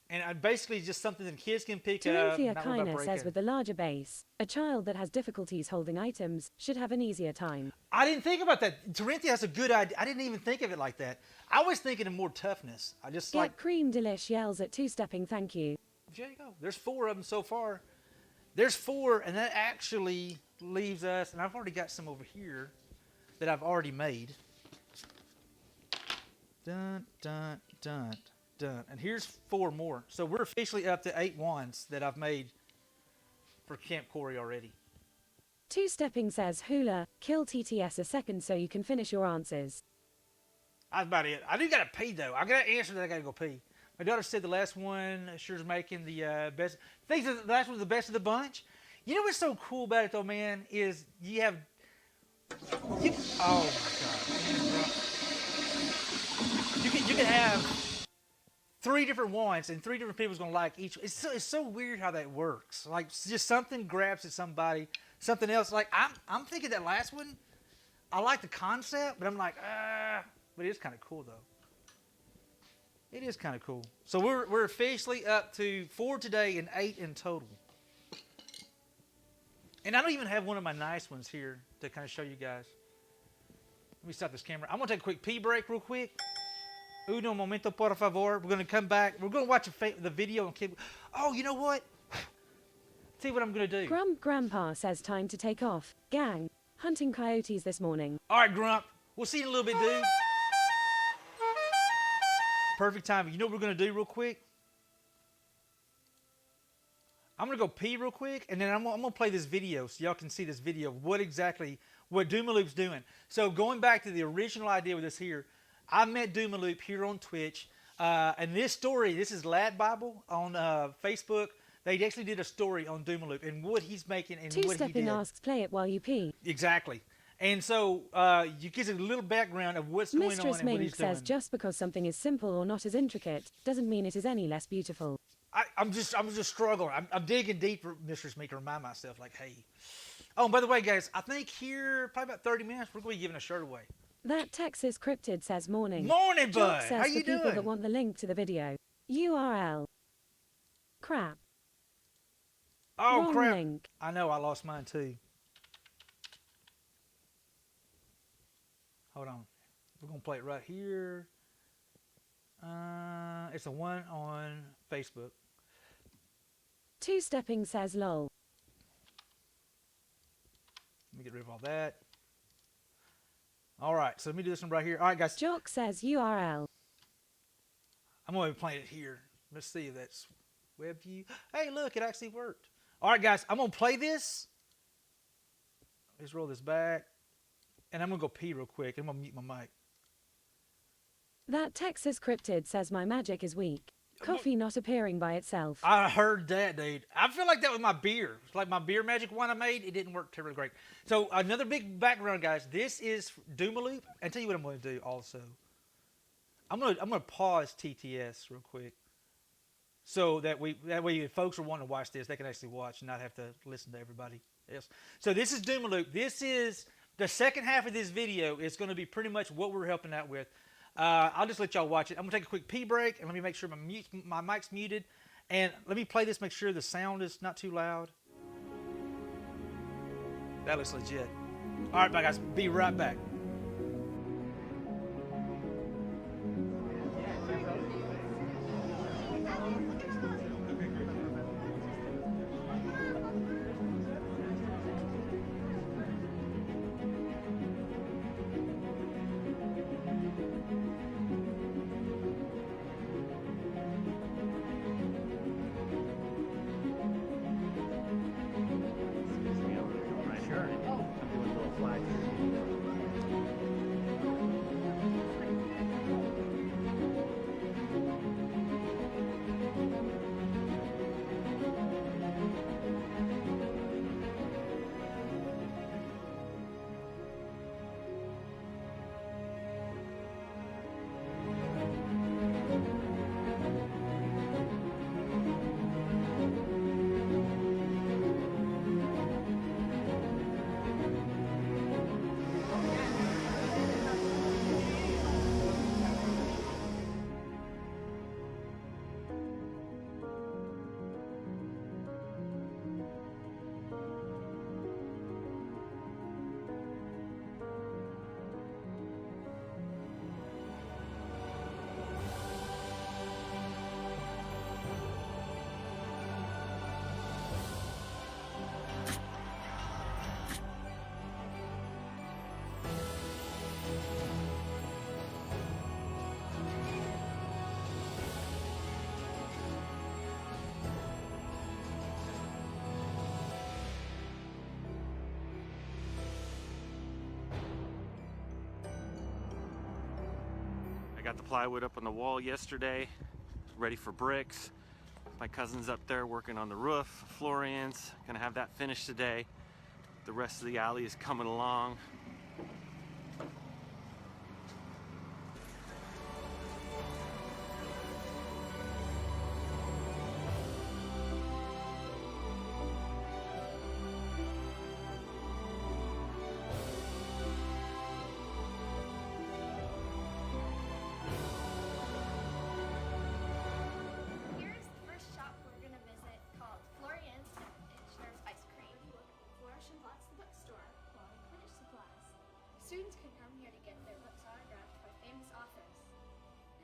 and basically just something that kids can pick up. Dorinthia not worry about Kiner says breaking. with the larger base, a child that has difficulties holding items should have an easier time. I didn't think about that. Dorinthia has a good idea. I didn't even think of it like that. I was thinking of more toughness. I just Get like, Cream Delish yells at two-stepping thank you. there you go. There's 4 of them so far. There's 4, and that actually leaves us, and I've already got some over here that I've already made. Dun, dun, dun, dun. And here's 4 more. So we're officially up to 8 wands that I've made for Camp Corey already. Two-stepping says hula, kill TTS a second so you can finish your answers. That's about it. I do got to pee, though. I got to answer that. I got to go pee. My daughter said the last one sure's making the best. Thinks that the last one's the best of the bunch. You know what's so cool about it, though, man, is you have. Oh, my God. You can have 3 different ones, and 3 different people's going to like each. It's so weird how that works. Like, just something grabs at somebody, something else. Like, I'm thinking that last one, I like the concept, but I'm like, but it's kind of cool, though. It is kind of cool. So we're officially up to 4 today and 8 in total. And I don't even have one of my nice ones here to kind of show you guys. Let me stop this camera. I'm going to take a quick pee break real quick. Uno momento, por favor. We're going to come back. We're going to watch the video. And oh, you know what? See what I'm going to do. Grandpa says time to take off. Gang, hunting coyotes this morning. All right, Grump. We'll see you in a little bit, dude. Perfect timing. You know what we're going to do real quick? I'm going to go pee real quick, and then I'm going to play this video so y'all can see this video of what Doomaloop's doing. So going back to the original idea with this here, I met Doomaloop here on Twitch, and this story, this is Lad Bible on Facebook. They actually did a story on Doomaloop and what he's making and what he Two-stepping did. asks play it while you pee. Exactly. And so you get a little background of what's going on Mistress and what Mink he's says doing. just because something is simple or not as intricate doesn't mean it is any less beautiful. I'm just struggling. I'm digging deep for Mistress Mink to remind myself, like, hey. Oh, and by the way, guys, I think here, probably about 30 minutes, we're going to be giving a shirt away. That Texas Cryptid says morning. Morning, Jock bud. says How for you people doing? that want the link to the video. URL. Crap. Oh, Wrong crap. link. I know, I lost mine too. Hold on. We're going to play it right here. It's the one on Facebook. Two-stepping says lol. Let me get rid of all that. All right, so let me do this one right here. All right, guys. Jock says URL. I'm going to be playing it here. Let's see if that's web view. Hey, look, it actually worked. All right, guys, I'm going to play this. Let's roll this back. And I'm going to go pee real quick. I'm going to mute my mic. That Texas Cryptid says my magic is weak. Coffee not appearing by itself. I heard that, dude. I feel like that was my beer. It's like my beer magic one I made. It didn't work terribly great. So another big background, guys. This is Doomaloop. And tell you what I'm going to do also. I'm gonna pause TTS real quick, so that way if folks are wanting to watch this, they can actually watch and not have to listen to everybody else. So this is Doomaloop. This is the second half of this video. Is going to be pretty much what we're helping out with. I'll just let y'all watch it. I'm going to take a quick pee break, and let me make sure my mic's muted. And let me play this, make sure the sound is not too loud. That looks legit. All right, bye guys. Be right back. I got the plywood up on the wall yesterday, ready for bricks. My cousin's up there working on the roof, Florian's gonna have that finished today. The rest of the alley is coming along. Here's the first shop we're going to visit called Florian's Engineer's Ice Cream. Flourish and Lots the bookstore, quality Quidditch supplies. Students can come here to get their books autographed by famous authors.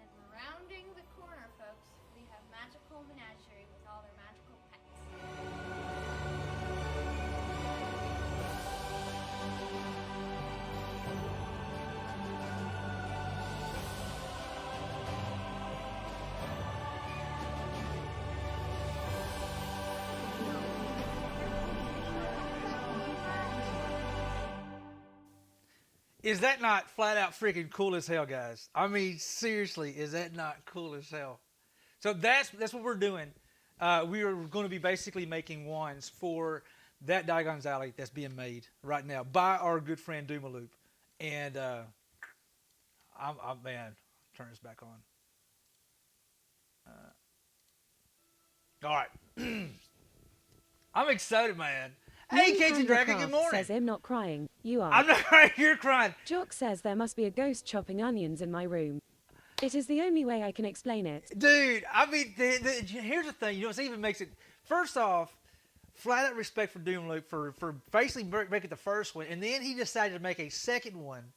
And rounding the corner, folks, we have Magical Menagerie with all their magical pets. Is that not flat out freaking cool as hell, guys? I mean, seriously, is that not cool as hell? So that's what we're doing. We are going to be basically making wands for that Diagon's Alley that's being made right now by our good friend Doomaloop. And man, turn this back on. All right. I'm excited, man. Hey, Cajun Dragon, good morning. Says I'm not crying. You are. I'm not crying, you're crying. Jock says there must be a ghost chopping onions in my room. It is the only way I can explain it. Dude, I mean, here's the thing. You know, what even makes it... First off, flat out respect for Doomloop for basically making the first one. And then he decided to make a second one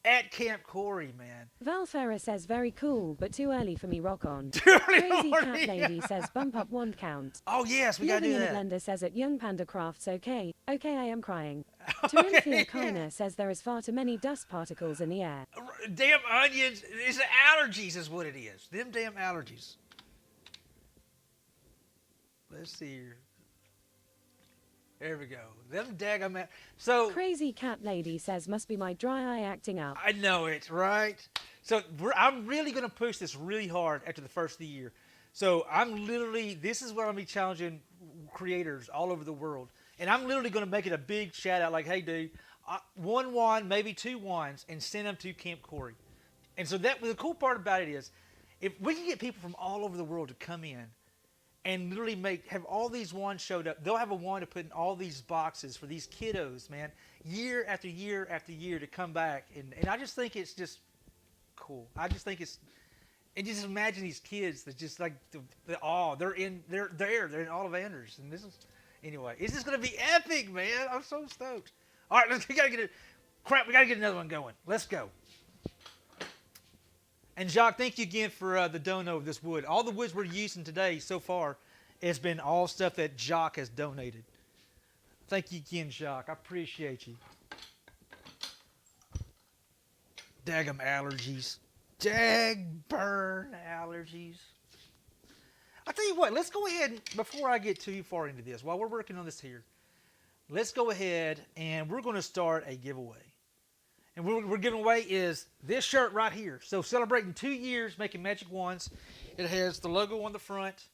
at Camp Corey, man. Val Ferrer says very cool, but too early for me rock on. Too early Crazy for Cat me. Lady says bump up wand count. Oh, yes, we got to Living do in a that. Blender says at Young Panda Crafts okay. Okay, I am crying. Okay. Terenthia Kiner says there is far too many dust particles in the air. Damn onions. It's allergies is what it is. Them damn allergies. Let's see here. There we go. Them daggum. So Crazy Cat Lady says must be my dry eye acting up. I know it, right? So I'm really going to push this really hard after the first of the year. So this is where I'm going to be challenging creators all over the world. And I'm literally going to make it a big shout out like, hey, dude, one wand, maybe two wands, and send them to Camp Corey. And so the cool part about it is, if we can get people from all over the world to come in and literally have all these wands showed up, they'll have a wand to put in all these boxes for these kiddos, man, year after year after year to come back. And I just think it's just cool. I just think and just imagine these kids that just like the awe. They're in Ollivanders, and Anyway, it's just gonna be epic, man. I'm so stoked. All right, we gotta get it. Crap, we gotta get another one going. Let's go. And Jacques, thank you again for the dono of this wood. All the woods we're using today so far has been all stuff that Jacques has donated. Thank you again, Jacques. I appreciate you. Daggum allergies. Dag burn allergies. I'll tell you what, let's go ahead, and, before I get too far into this, while we're working on this here, let's go ahead and we're going to start a giveaway. And what we're giving away is this shirt right here. So celebrating 2 years making magic wands. It has the logo on the front,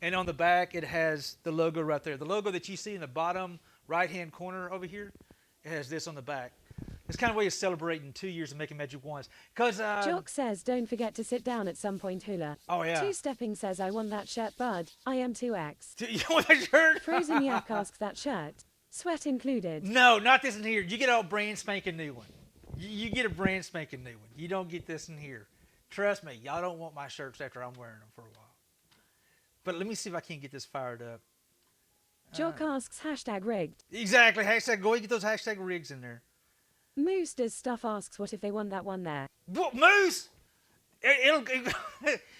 and on the back it has the logo right there. The logo that you see in the bottom right-hand corner over here, it has this on the back. It's kind of a way of celebrating 2 years of making magic wands. Because Jock says, don't forget to sit down at some point, Hula. Oh, yeah. Two-stepping says, I want that shirt, bud. I am 2X. You want that shirt? Frozen Yak asks that shirt. Sweat included. No, not this in here. You get a brand spanking new one. You get a brand spanking new one. You don't get this in here. Trust me, y'all don't want my shirts after I'm wearing them for a while. But let me see if I can get this fired up. Jock asks, hashtag rigged. Exactly. Hashtag, go and get those hashtag rigs in there. Moose does stuff asks, what if they want that one there? What, Moose?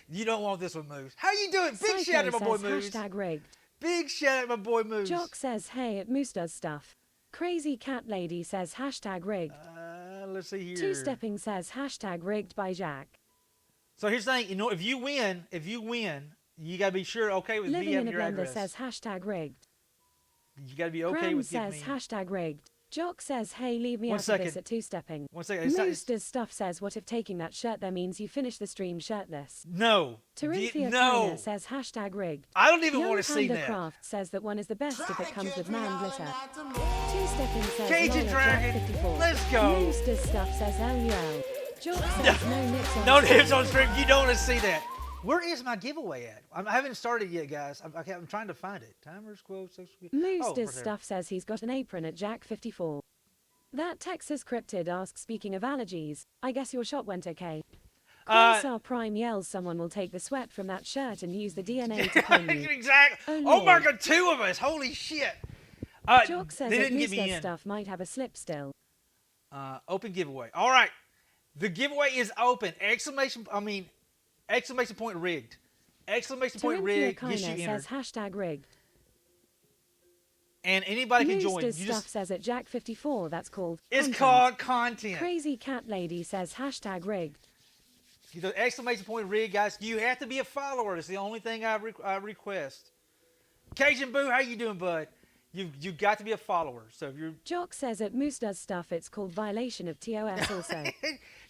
You don't want this one, Moose. How you doing? Big Psycho shout out to my boy says, Moose. hashtag rigged. Big shout out to my boy Moose. Jock says, hey, it Moose does stuff. Crazy Cat Lady says, hashtag rigged. Let's see here. Two-stepping says, hashtag rigged by Jack. So here's the thing, you know, if you win, you gotta be sure okay with Living me in having a your blender address. says, hashtag rigged. You gotta be okay Graham with giving says, me. hashtag rigged. Jock says, hey, leave me One out of second. this at two-stepping. 1 second. It's not, Moose does stuff says, what if taking that shirt there means you finish the stream shirtless? no. Terethia No. Kleiner says, hashtag rigged. I don't even Young want to see Panda that. Craft says that one is the best if Try it to comes catch with me man howling glitter. at the moon. Two-stepping says, Cajun Lola Dragon, Jack 54. let's go. Moose does stuff says, LUL. Jock says, no nips on No stream. nips on stream. You don't want to see that. Where is my giveaway at? I haven't started yet, guys. I'm trying to find it. Timers, quotes, Moose oh, does right there. stuff says he's got an apron at Jack 54. That Texas Cryptid asks, speaking of allergies, I guess your shot went okay. Quasar Prime yells someone will take the sweat from that shirt and use the DNA to clone you. Exactly. Oh, Oh my Lord. God, 2 of us. Holy shit. Jock says they that didn't Moose get me does in. stuff might have a slip still. Open giveaway. All right. The giveaway is open. Exclamation point rigged. Exclamation point Terethia rigged. Gets you Kiner entered. says hashtag rigged. And anybody can Moose join. does You stuff just, says at Jack 54 that's called it's content. called content. Crazy Cat Lady says hashtag rigged. The exclamation point rigged, guys. You have to be a follower. It's the only thing I request. Cajun Boo, how you doing, bud? You've got to be a follower. So if you're Jock says at Moose does stuff it's called violation of TOS also.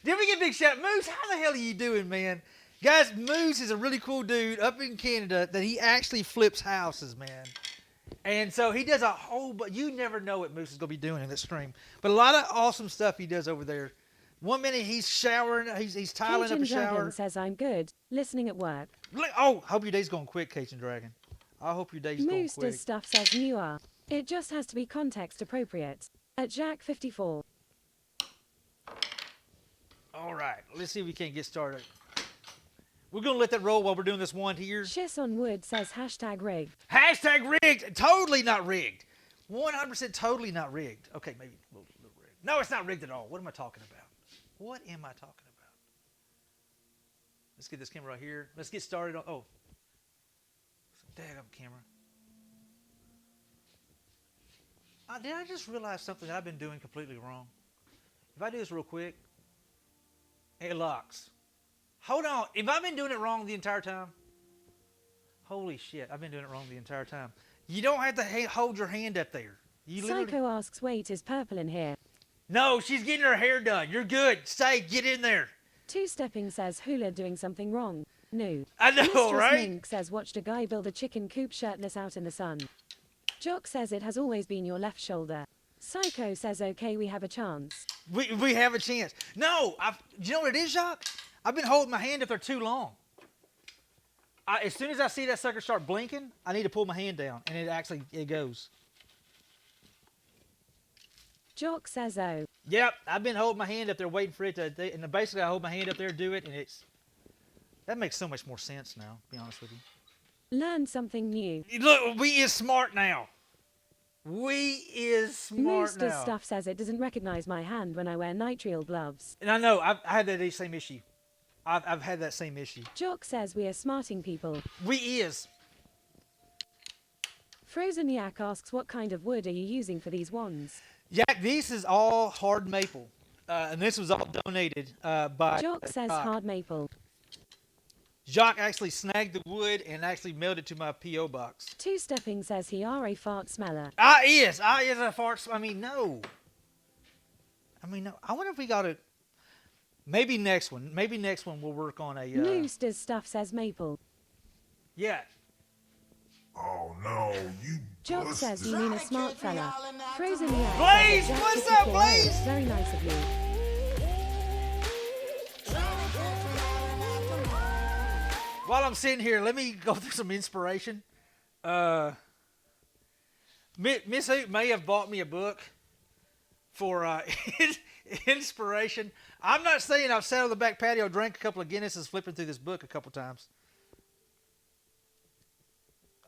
Did we get a big shout? Moose, how the hell are you doing, man? Guys, Moose is a really cool dude up in Canada that he actually flips houses, man. And so he does a whole, but you never know what Moose is going to be doing in this stream. But a lot of awesome stuff he does over there. 1 minute he's showering, he's tiling up Cajun a shower. Dragon says I'm good, listening at work. Oh, hope your day's going quick, Cajun Dragon. I hope your day's going Moose quick. does stuff says you are. It just has to be context appropriate. At Jack 54. All right, let's see if we can't get started. We're going to let that roll while we're doing this one here. Shiss on Wood says hashtag rigged. Hashtag rigged. Totally not rigged. 100% totally not rigged. Okay, maybe a little rigged. No, it's not rigged at all. What am I talking about? What am I talking about? Let's get this camera right here. Let's get started on. Oh. Daggum camera. Did I just realize something that I've been doing completely wrong? If I do this real quick, it locks. Hold on. Have I been doing it wrong the entire time? Holy shit, I've been doing it wrong the entire time. You don't have to hold your hand up there. You literally... Psycho asks, wait, is purple in here? No, she's getting her hair done. You're good. Stay, get in there. Two-stepping says Hula doing something wrong. No. I know, Mistress right? Mink says watched a guy build a chicken coop shirtless out in the sun. Jock says it has always been your left shoulder. Psycho says okay, we have a chance. We have a chance. No, you know what it is, Jacques? I've been holding my hand up there too long. As soon as I see that sucker start blinking, I need to pull my hand down, and it goes. Jock says oh. Yep, I've been holding my hand up there waiting for it to, and basically I hold my hand up there, do it, and that makes so much more sense now, to be honest with you. Learn something new. Look, we is smart now. We is smart Moose Does now. Stuff says it doesn't recognize my hand when I wear nitrile gloves. And I know, I had that same issue. I've had that same issue. Jock says we are smarting people. We is. Frozen Yak asks what kind of wood are you using for these wands? Yeah, this is all hard maple. And this was all donated by Jock says hard maple. Jacques actually snagged the wood and actually mailed it to my P.O. box. Two Stepping says he are a fart smeller. I is a fart. I mean, no. I wonder if we got it. Maybe next one. Maybe next one we'll work on a. Moose Does Stuff says maple. Yeah. Oh no, you Jock busted. says you mean a smart fella. Frozen Yak Blaze, says Jack what's 54 up, Blaze? is very nice of you. While I'm sitting here, let me go through some inspiration. Miss Hoot may have bought me a book for inspiration. I'm not saying I've sat on the back patio, drank a couple of Guinnesses, flipping through this book a couple times.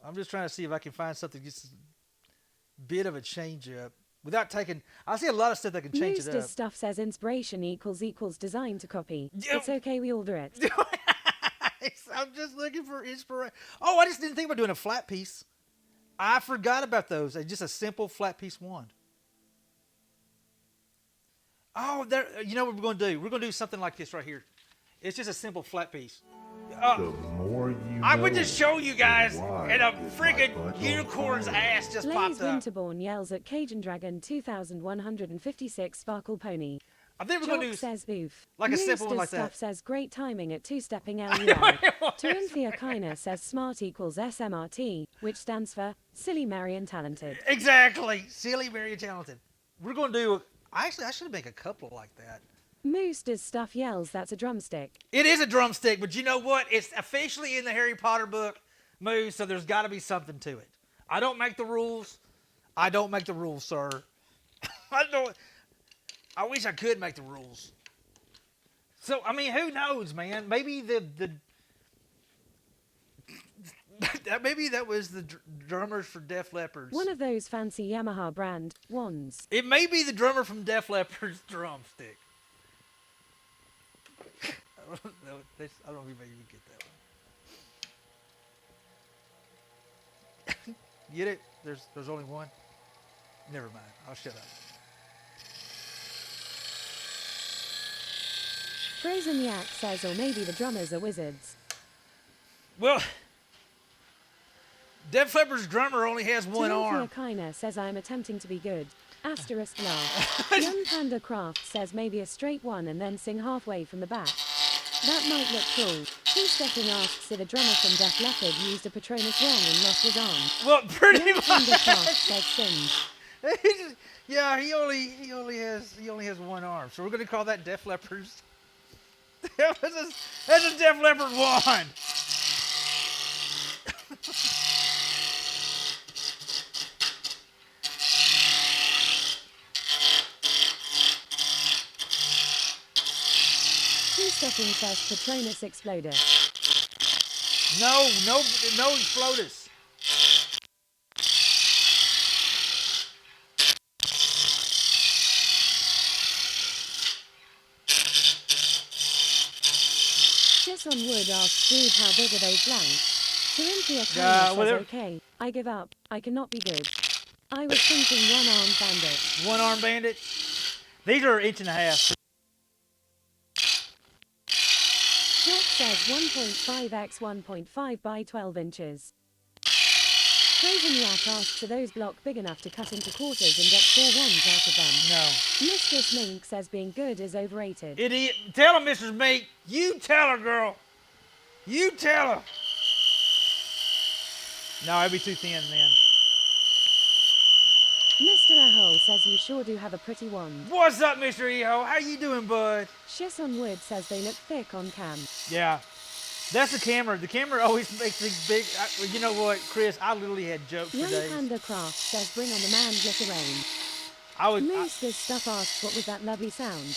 I'm just trying to see if I can find something that's a bit of a change up without taking. I see a lot of stuff that can change Moose it Does up. Stuff says inspiration equals design to copy. Yeah. It's okay, we all do it. I'm just looking for inspiration. Oh, I just didn't think about doing a flat piece. I forgot about those. Just a simple flat piece wand. Oh, there. You know what we're going to do? We're going to do something like this right here. It's just a simple flat piece. The more you I know, would just show you guys, why and a is my friggin' butt on unicorn's fire? ass just Blaze popped up. Winterborn yells at Cajun Dragon 2156 Sparkle Pony. I think we're Jock going to do says oof. like a Moose simple one Does like Stuff that. says great timing at two-stepping LUL. What? Torinthia Kiner says smart equals SMRT, which stands for silly, merry, and talented. Exactly. Silly, very talented. We're going to do. I should make a couple like that. Moose Does Stuff yells that's a drumstick. It is a drumstick, but you know what? It's officially in the Harry Potter book, Moose, so there's got to be something to it. I don't make the rules. I don't make the rules, sir. I wish I could make the rules. So, I mean, who knows, man? Maybe maybe that was the drummers for Def Leppard's. One of those fancy Yamaha brand wands. It may be the drummer from Def Leppard's drumstick. I don't know. I don't even get that one. Get it? There's only one? Never mind. I'll shut up. Frozen Yak says or maybe the drummers are wizards. Well, Def Leppard's drummer only has one arm. Torinthia Kiner says I am attempting to be good. Asterisk laugh. Young Panda Craft says maybe a straight one and then sing halfway from the back. That might look cool. Two-stepping asks if a drummer from Def Leppard used a Patronus wrong and lost his arm. Well, pretty Young Panda much. Craft says sing. Yeah, he only has one arm. So we're gonna call that Def Leppard's. That's a Def Leppard wand. Two-stepping says Patronus exploder. No exploders. Kiss on Wood asks dude how big are those blanks? Torinthia Kiner says whatever. okay. I give up. I cannot be good. I was thinking one-armed bandit. One arm bandit. These are 1.5 inches. Jock says 1.5 x 1.5 by 12 inches. Frozen Yak asks are those block big enough to cut into quarters and get 4 ones out of them? No. Mistress Mink says being good is overrated. Idiot. Tell her, Mrs. Meek. You tell her, girl. You tell her. No, it'd be too thin then. Mr. Ahole says you sure do have a pretty wand. What's up, Mr. Eho? How you doing, bud? Shiss on Wood says they look thick on cam. Yeah. That's the camera. The camera always makes things big. You know what, Chris? I literally had jokes for Young days. Panda Craft says bring on the man glitter rain. Moose Does Stuff asks what was that lovely sound?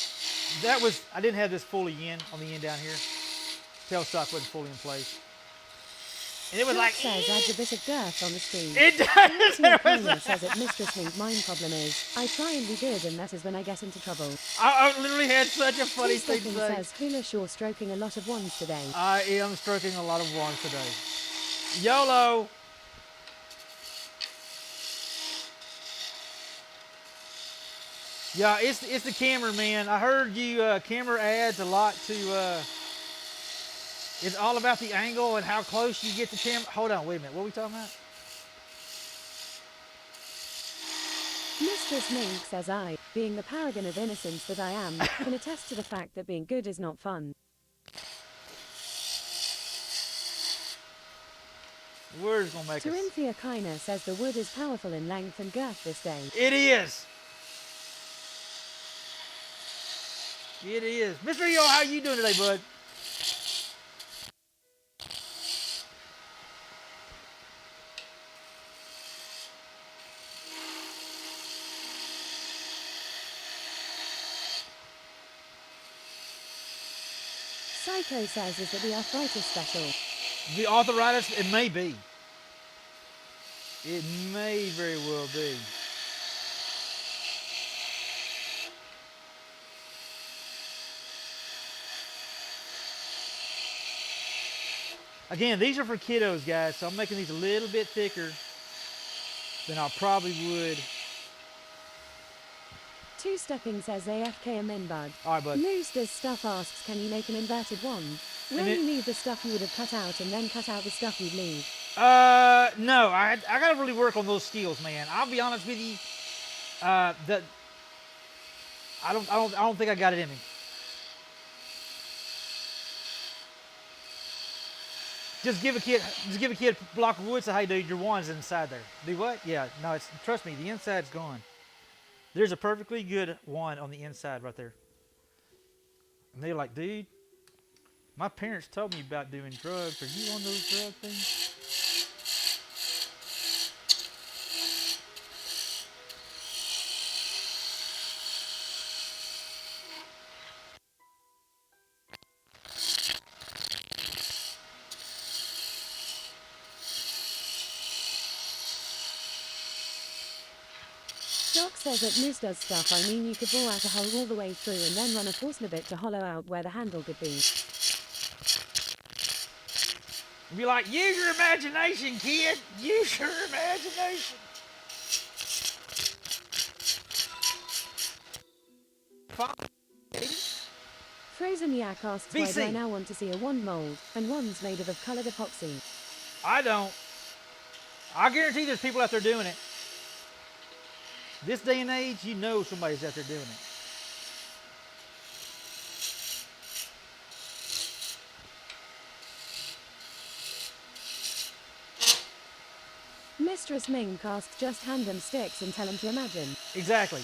I didn't have this fully in on the end down here. Tailstock wasn't fully in place. And it was Jock like, says adds a bit of girth on the screen. it does. Timothy O'Connor says that Mistress Mink mine problem is, I try and be good and that is when I get into trouble. I literally had such a funny Two thing to Stepping say. says Hula Shaw stroking a lot of wands today. I am stroking a lot of wands today. YOLO. Yeah, it's the camera, man. I heard you camera adds a lot to it's all about the angle and how close you get the camera. Hold on, wait a minute. What are we talking about? Mistress Mink says I, being the paragon of innocence that I am, can attest to the fact that being good is not fun. Word's gonna make us. Corinthia Kiner says the wood is powerful in length and girth this day. It is. It is. Mr. Yo, how you doing today, bud? Psycho says is that the arthritis special. The arthritis, it may be. It may very well be. Again, these are for kiddos, guys, so I'm making these a little bit thicker than I probably would. Two Stepping says AFK a minbud. All right, bud. Moose does stuff asks, can you make an inverted wand? Will And you it- leave the stuff you would have cut out and then cut out the stuff you'd leave? No, I gotta really work on those skills, man. I'll be honest with you. I don't think I got it in me. Just give a kid a block of wood. Say, hey, dude, your wand's inside there. Do what? Yeah, no, trust me, the inside's gone. There's a perfectly good wand on the inside right there. And they're like, dude, my parents told me about doing drugs. Are you on those drug things? Doc says that Moose does stuff, I mean you could bore out a hole all the way through and then run a force bit to hollow out where the handle could be. Be like, use your imagination, kid. Use your imagination. Frozen Yak asks why do I VC. now want to see a wand mold, and wands made of coloured epoxy. I don't. I guarantee there's people out there doing it. This day and age, you know somebody's out there doing it. Mistress Mink asks just hand them sticks and tell them to imagine. Exactly.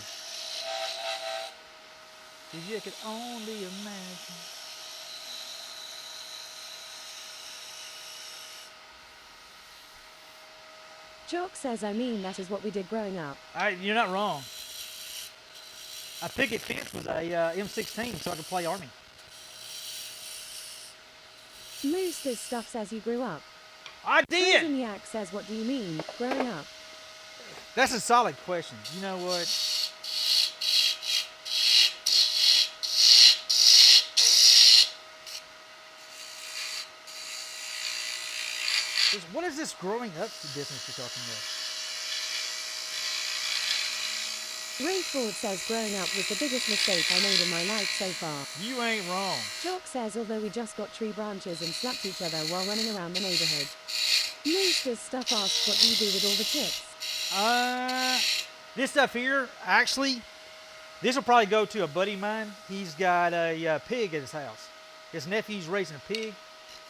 If you could only imagine. Jock says I mean that is what we did growing up. You're not wrong. A picket fence was a M16 so I could play Army. Moose this stuff says you grew up. I did! Frozen Yak says what do you mean, growing up? That's a solid question. You know what? What is this growing up business you're talking about? Ray Ford says growing up was the biggest mistake I made in my life so far. You ain't wrong. Jock says although we just got tree branches and slapped each other while running around the neighborhood. Moose this stuff asks what do you do with all the chips? This stuff here, actually, this will probably go to a buddy of mine. He's got a pig at his house. His nephew's raising a pig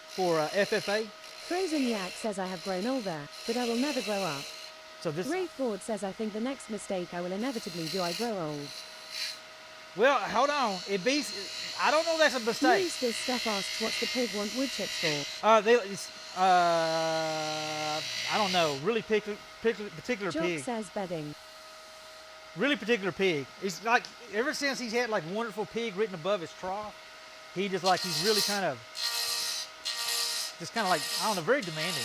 for FFA. Frozen Yak says I have grown older, but I will never grow up. So this. Ray Ford says I think the next mistake I will inevitably do I grow old. Well, hold on. I don't know. That's a mistake. Moose this stuff asks what's the pig want wood chips for? I don't know. Really particular Jock pig. says bedding. Really particular pig. It's like ever since he's had like wonderful pig written above his trough, he's really kind of like I don't know, very demanding.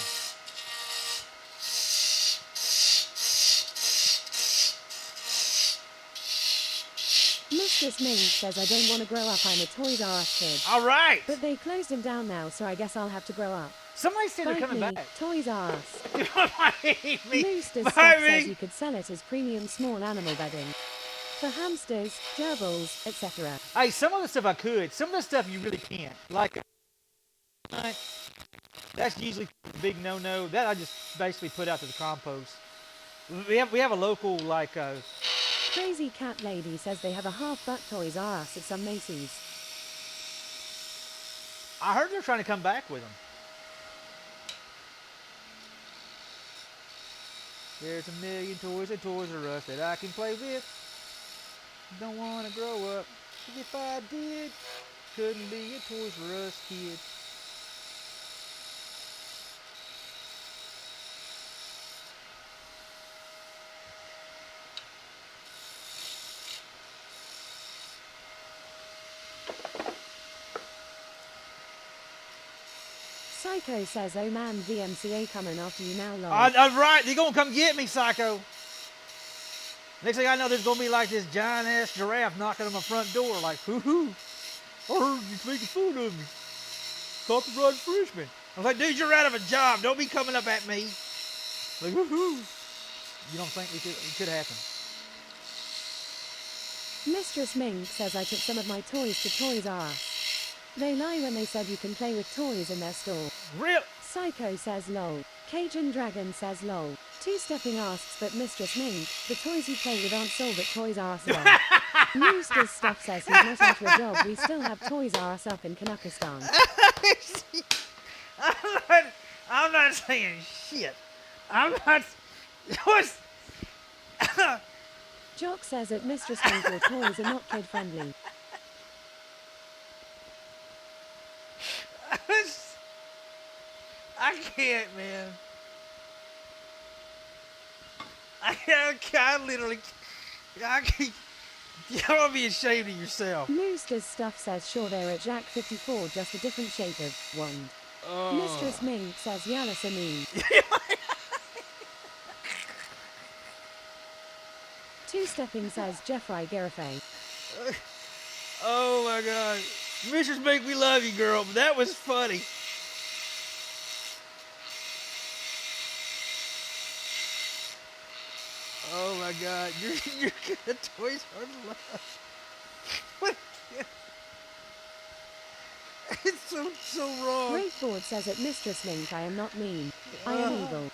Mistress Ming says I don't want to grow up, I'm a Toys R Us kid. All right. But they closed him down now, so I guess I'll have to grow up. Somebody said they're Bite coming me, back. Toys R Us. Bite me. Mooster's Bite stuff me. says you could sell it as premium small animal bedding. For hamsters, gerbils, etc. Hey, some of the stuff I could. Some of the stuff you really can't. Like, that's usually a big no-no. That I just basically put out to the compost. We have a local, like, Crazy Cat Lady says they have a half-butt Toys R Us at some Macy's. I heard they're trying to come back with them. There's a million toys at Toys R Us that I can play with. Don't want to grow up. 'Cause if I did, couldn't be a Toys R Us kid. Psycho says, oh man, VMCA coming after you now, lol. I'm right. They're going to come get me, Psycho. Next thing I know, there's going to be like this giant-ass giraffe knocking on my front door like, hoo-hoo. I heard you making fun of me. Copyright infringement. I was like, dude, you're out of a job. Don't be coming up at me. Like, woohoo. You don't think it could happen? Mistress Mink says I took some of my toys to Toys R Us. They lie when they said you can play with toys in their store. Real. Psycho says lol. Cajun Dragon says lol. Two-stepping asks, but Mistress Mink, the toys you play with aren't sold at Toys R Us lol. Mooster's stuff says he's not after a job. We still have Toys R Us up in Kanakistan. I'm not saying shit. I'm not. What's. Jock says at Mistress Mink all toys are not kid-friendly. I can't, man. I literally. I can't. You're gonna be ashamed of yourself. Mooster's stuff says sure they're at Jack 54, just a different shape of wand. Mistress Mink says Yalla Samin. Two-stepping says Jeffrey Garifay. Oh my God. Mrs. Mink, we love you, girl, but that was funny. Oh my God, you're good. Toys R Us. What? It's so wrong. Rayford says at Mistress Mink, I am not mean. I am evil.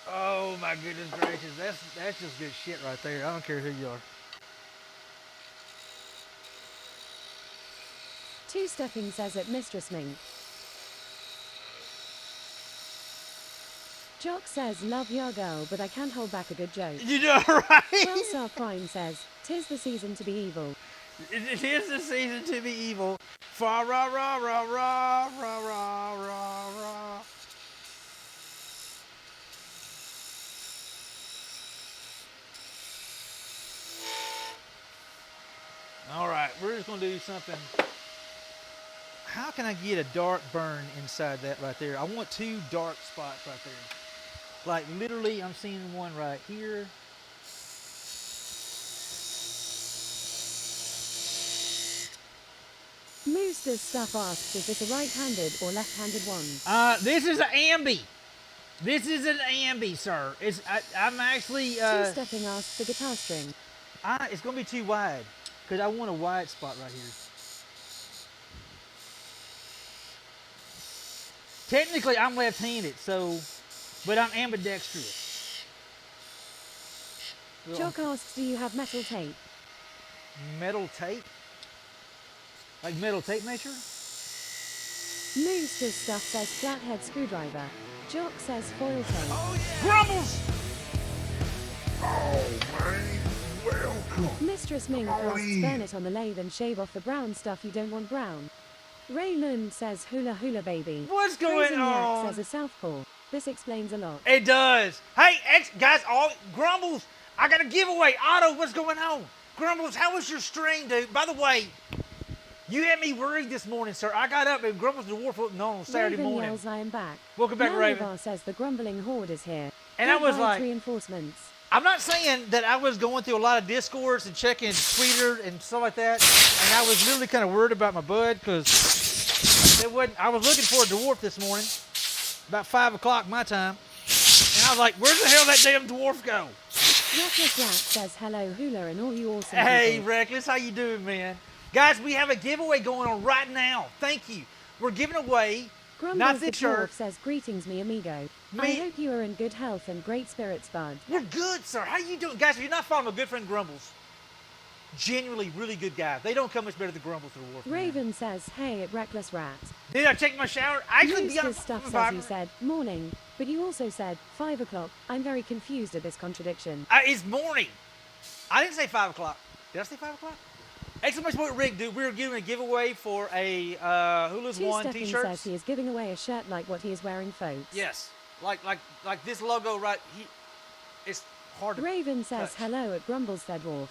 Oh my goodness gracious, that's just good shit right there. I don't care who you are. Two-stepping says at Mistress Mink. Jock says love your girl, but I can't hold back a good joke. You know, right? Wellstar Prime says, 'tis the season to be evil. It is the season to be evil. Fa ra ra ra ra ra ra ra ra. All right, we're just gonna do something. How can I get a dark burn inside that right there? I want two dark spots right there. Like literally, I'm seeing one right here. Mooster's stuff asks, is this a right-handed or left-handed wand? This is an ambi. This is an ambi, sir. I'm actually. Two-stepping asks the guitar string. It's gonna be too wide because I want a wide spot right here. Technically, I'm left-handed, but I'm ambidextrous. Jock asks, do you have metal tape? Metal tape? Like metal tape measure? Mooster's stuff says flathead screwdriver. Jock says foil tape. Grumbles! Oh, man. Welcome. Mistress Mink asks, Golly. burn it on the lathe and shave off the brown stuff you don't want brown. Raymond says hula hula baby. What's going Crazy Yak on? says a southpaw. This explains a lot. It does. Hey, guys, Grumbles, I got a giveaway. Otto, what's going on? Grumbles, how was your stream, dude? By the way, you had me worried this morning, sir. I got up and Grumbles the Wharf wasn't on Saturday Raven morning. yells, I am back. Welcome back, Raven. Nalivar says the grumbling horde is here. And I was Provides like, reinforcements. I'm not saying that I was going through a lot of discords and checking Twitter and stuff like that, and I was literally kind of worried about my bud because it wasn't. I was looking for a dwarf this morning, about 5 o'clock my time, and I was like, "Where the hell did that damn dwarf go?" Reckless Rat says hello, Hula, and all you awesome Hey, people. Reckless, how you doing, man? Guys, we have a giveaway going on right now. Thank you. We're giving away Grumbles not the the shirt. Dwarf says, greetings, mi amigo. I Me- hope you are in good health and great spirits, bud. We're good, sir. How you doing? Guys, if you're not following my good friend Grumbles, genuinely really good guy. They don't come much better than Grumbles to the Dwarf. man. Raven says, hey, at Reckless Rat. Did I take my shower? I could be on Eustace Stuff says you said, morning, but you also said, 5 o'clock. I'm very confused at this contradiction. It's morning. I didn't say 5 o'clock. Did I say 5 o'clock? Exclamation point Rick, dude. We're giving a giveaway for a Hulu's Two One Stepping t-shirt. says he is giving away a shirt like what he is wearing, folks. Yes. Like this logo right here. It's hard to Raven says, touch. hello at Grumbles the Dwarf.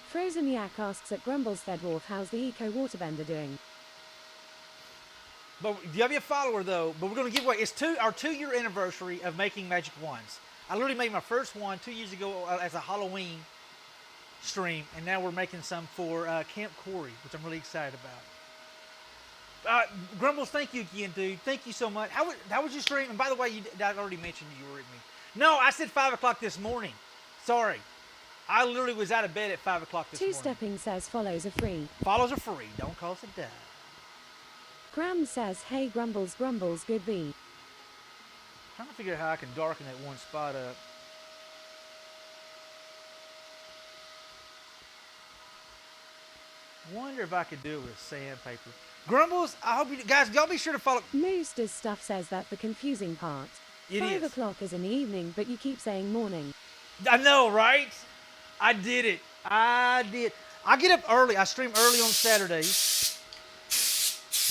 Frozen Yak asks at Grumbles the Dwarf, how's the Eco Waterbender doing? But you have your follower though. But we're going to give away. It's our 2-year anniversary of making magic wands. I literally made my first one 2 years ago as a Halloween stream, and now we're making some for Camp Corey, which I'm really excited about. Grumbles, thank you again, dude. Thank you so much. How was your stream? And by the way, I already mentioned you were with me. No, I said 5 o'clock this morning. Sorry. I literally was out of bed at 5 o'clock this Two morning. Stepping says follows are free. Follows are free. Don't cost a dime. Graham says, hey Grumbles, good V. Trying to figure out how I can darken that one spot up. Wonder if I could do it with sandpaper. Grumbles, I hope you guys, y'all be sure to follow. Most as stuff says that the confusing part. It 5 is. o'clock is in the evening, but you keep saying morning. I know, right? I did it. I did. I get up early. I stream early on Saturdays.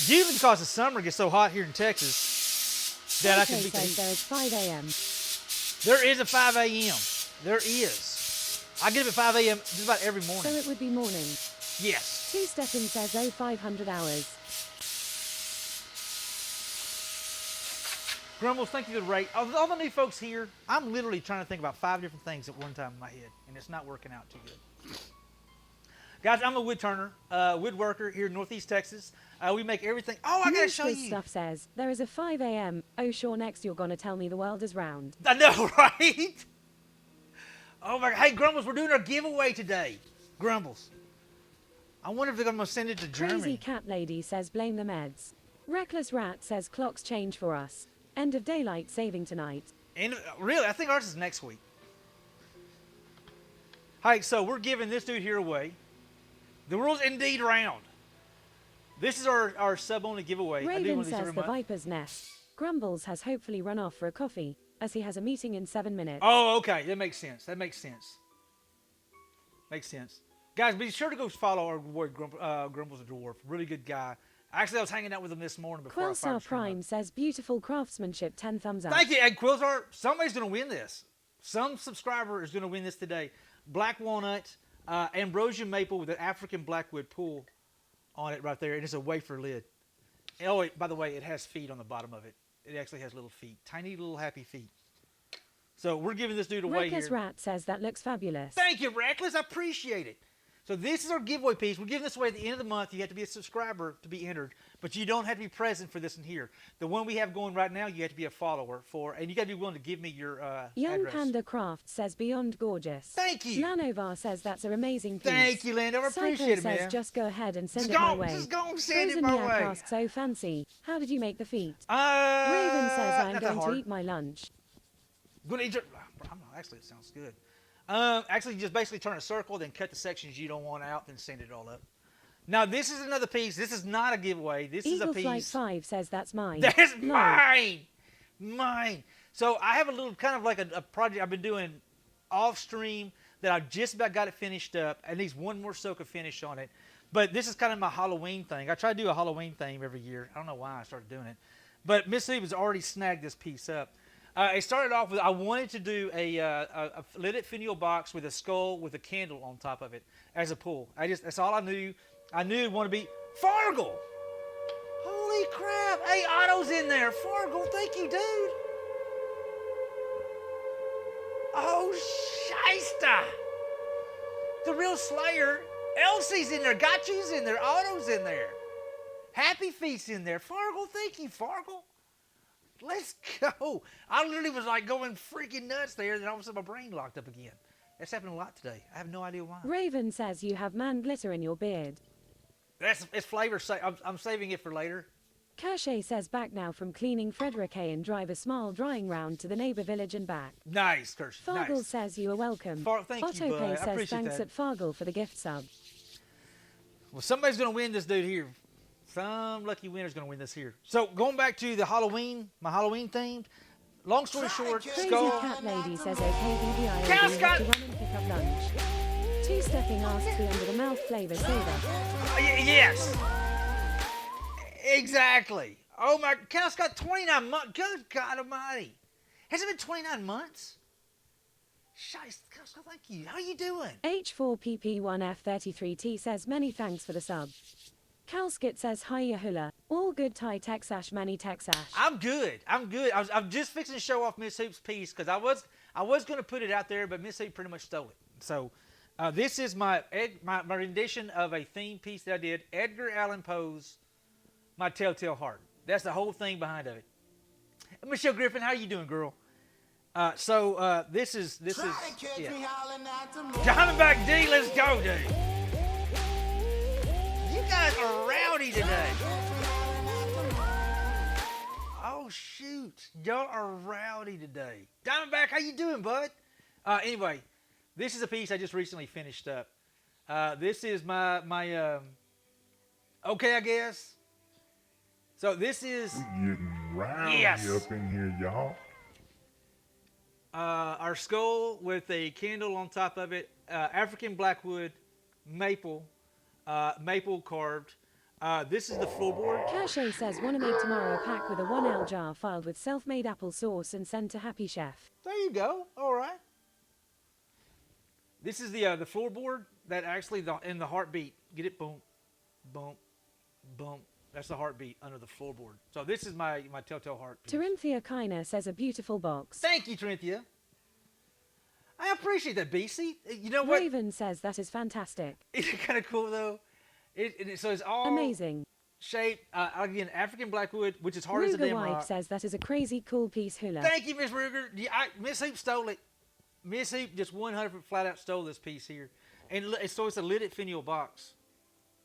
Usually because the summer gets so hot here in Texas that I can Coco beat the says heat. there is 5 a.m. There is a 5 a.m. There is. I get up at 5 a.m. just about every So morning. it would be morning. Yes. Two Stepping says, oh 500 hours. Grumbles, thank you for the rate. All the new folks here, I'm literally trying to think about 5 different things at one time in my head, and it's not working out too good. Guys, I'm a wood turner, woodworker here in Northeast Texas. We make everything. Oh, I gotta show Most you. stuff says, there is a 5 a.m. Oh sure, next you're gonna tell me the world is round. I know, right? Oh my God. Hey, Grumbles, we're doing our giveaway today. Grumbles. I wonder if they're gonna send it to Crazy Germany. Cat Lady says, blame the meds. Reckless Rat says, clocks change for us. End of daylight saving tonight. And really, I think ours is next week. Hey, so we're giving this dude here away. The world's indeed round. This is our sub-only giveaway. I do Raven one of these says every the month. Viper's Nest. Grumbles has hopefully run off for a coffee, as he has a meeting in 7 minutes. Oh, okay. That makes sense. That makes sense. Makes sense. Guys, be sure to go follow our boy Grumbles the Dwarf. Really good guy. Actually, I was hanging out with him this morning before I fired Quillstar the stream up. Prime says, beautiful craftsmanship, 10 thumbs up. Thank you. And Quillstar, somebody's going to win this. Some subscriber is going to win this today. Black walnut, ambrosia maple with an African blackwood pool on it right there. And it's a wafer lid. Oh, by the way, it has feet on the bottom of it. It actually has little feet. Tiny little happy feet. So we're giving this dude away Reckless here. Rat says, that looks fabulous. Thank you, Reckless. I appreciate it. So this is our giveaway piece. We're giving this away at the end of the month. You have to be a subscriber to be entered, but you don't have to be present for this in here. The one we have going right now, you have to be a follower for, and you got to be willing to give me your Young address. Panda Craft says, beyond gorgeous. Thank you. Lanovar says, that's an amazing piece. Thank you, Lando. I Psycho appreciate it, says, man. just go ahead and send Just it my go- way. just go and send it Frozen my Yak way. asks, oh fancy, how did you make the feet? Raven Raven says, I'm not that going to hard. eat my lunch. Gonna eat your, I'm not, actually, it sounds good. Actually, just basically turn a circle, then cut the sections you don't want out, then send it all up. Now, this is another piece. This is not a giveaway. This is a Eagle Flight piece. 5 says, that's mine. That's No. mine. Mine. So I have a little kind of like a project I've been doing off stream that I just about got it finished up. It needs one more soak of finish on it. But this is kind of my Halloween thing. I try to do a Halloween theme every year. I don't know why I started doing it. But Miss Eve has already snagged this piece up. It started off with, I wanted to do a lidded finial box with a skull with a candle on top of it as a pull. That's all I knew. I knew it'd want to be Fargle. Holy crap. Hey, Otto's in there. Fargle, thank you, dude. Oh, Shysta! The real Slayer. Elsie's in there. Gotchi's in there. Otto's in there. Happy Feet's in there. Fargle, thank you, Fargle. Let's go. I literally was like going freaking nuts there, and then all of a sudden my brain locked up again. That's happening a lot today. I have no idea why. Raven says you have man glitter in your beard. It's flavor. I'm saving it for later. Kershay says back now from cleaning Frederick A and drive a small drying round to the neighbor village and back. Nice, Kirsty. Fargle Nice. says you are welcome. Thank Otto you, bud. Pay I says appreciate thanks that. at Fargle for the gift sub. Well, somebody's going to win this dude here. Some lucky winner's going to win this here. So going back to the Halloween, my Halloween themed. Long story short, Crazy Skull. Cat Lady says okay BBI Cat will Scott- to run and pick up lunch. Two-stepping asks the under the mouth flavor soda. Yes. Exactly. Oh my, Cal's got 29 months. Good God Almighty. Has it been 29 months? Shice, Cal, thank you. How you doing? H4PP1F33T says many thanks for the sub. Calskit says hi Yahula. All good Thai Texash Manny Texash. I'm good. I'm good. I'm just fixing to show off Miss Hoop's piece because I was going to put it out there, but Miss Hoop pretty much stole it. So this is my rendition of a theme piece that I did. Edgar Allan Poe's My Telltale Heart. That's the whole thing behind of it. Michelle Griffin, how you doing, girl? This is yeah. Diamondback D, let's go, dude. You guys are rowdy today. Oh shoot, y'all are rowdy today. Diamondback, how you doing, bud? Anyway, this is a piece I just recently finished up. This is my okay, I guess. So this is Getting rowdy Yes. up in here, y'all. Our skull with a candle on top of it, African blackwood, maple carved. This is the floorboard. Kershay says wanna make tomorrow a pack with a 1L jar filed with self-made apple sauce and send to Happy Chef. There you go. All right. This is the floorboard that actually in the heartbeat. Get it? Boom, boom, boom. That's the heartbeat under the floorboard. So this is my Telltale Heart piece. Terinthia Kiner says a beautiful box. Thank you, Trinthia. I appreciate that, BC. You know what? Raven says that is fantastic. It's kind of cool though. So it's all Amazing. shaped again African blackwood, which is hard as a Ruger damn wife rock. says that is a crazy cool piece hula. Thank you, Miss Ruger. Miss Hoop stole it. Miss Hoop just 100% flat out stole this piece here, and so it's a lidded finial box.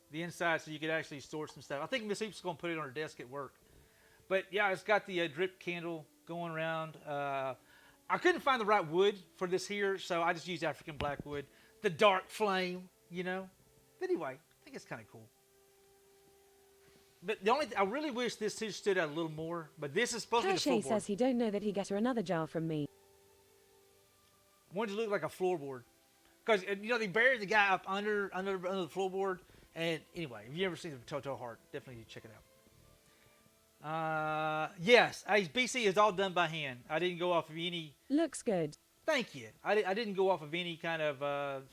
The inside, so you could actually store some stuff. I think Miss Hoop's gonna put it on her desk at work. But yeah, it's got the drip candle going around. I couldn't find the right wood for this here, so I just used African blackwood. The dark flame, you know. But anyway, I think it's kind of cool. But the only I really wish this two stood out a little more. But this is supposed to be the Kershay floorboard. says he don't know that he get her another jar from me. Wanted to look like a floorboard, because you know they buried the guy up under the floorboard. And anyway, if you ever seen the Telltale Heart, definitely check it out. Yes, BC is all done by hand. I didn't go off of any. Looks good. Thank you. I didn't go off of any kind of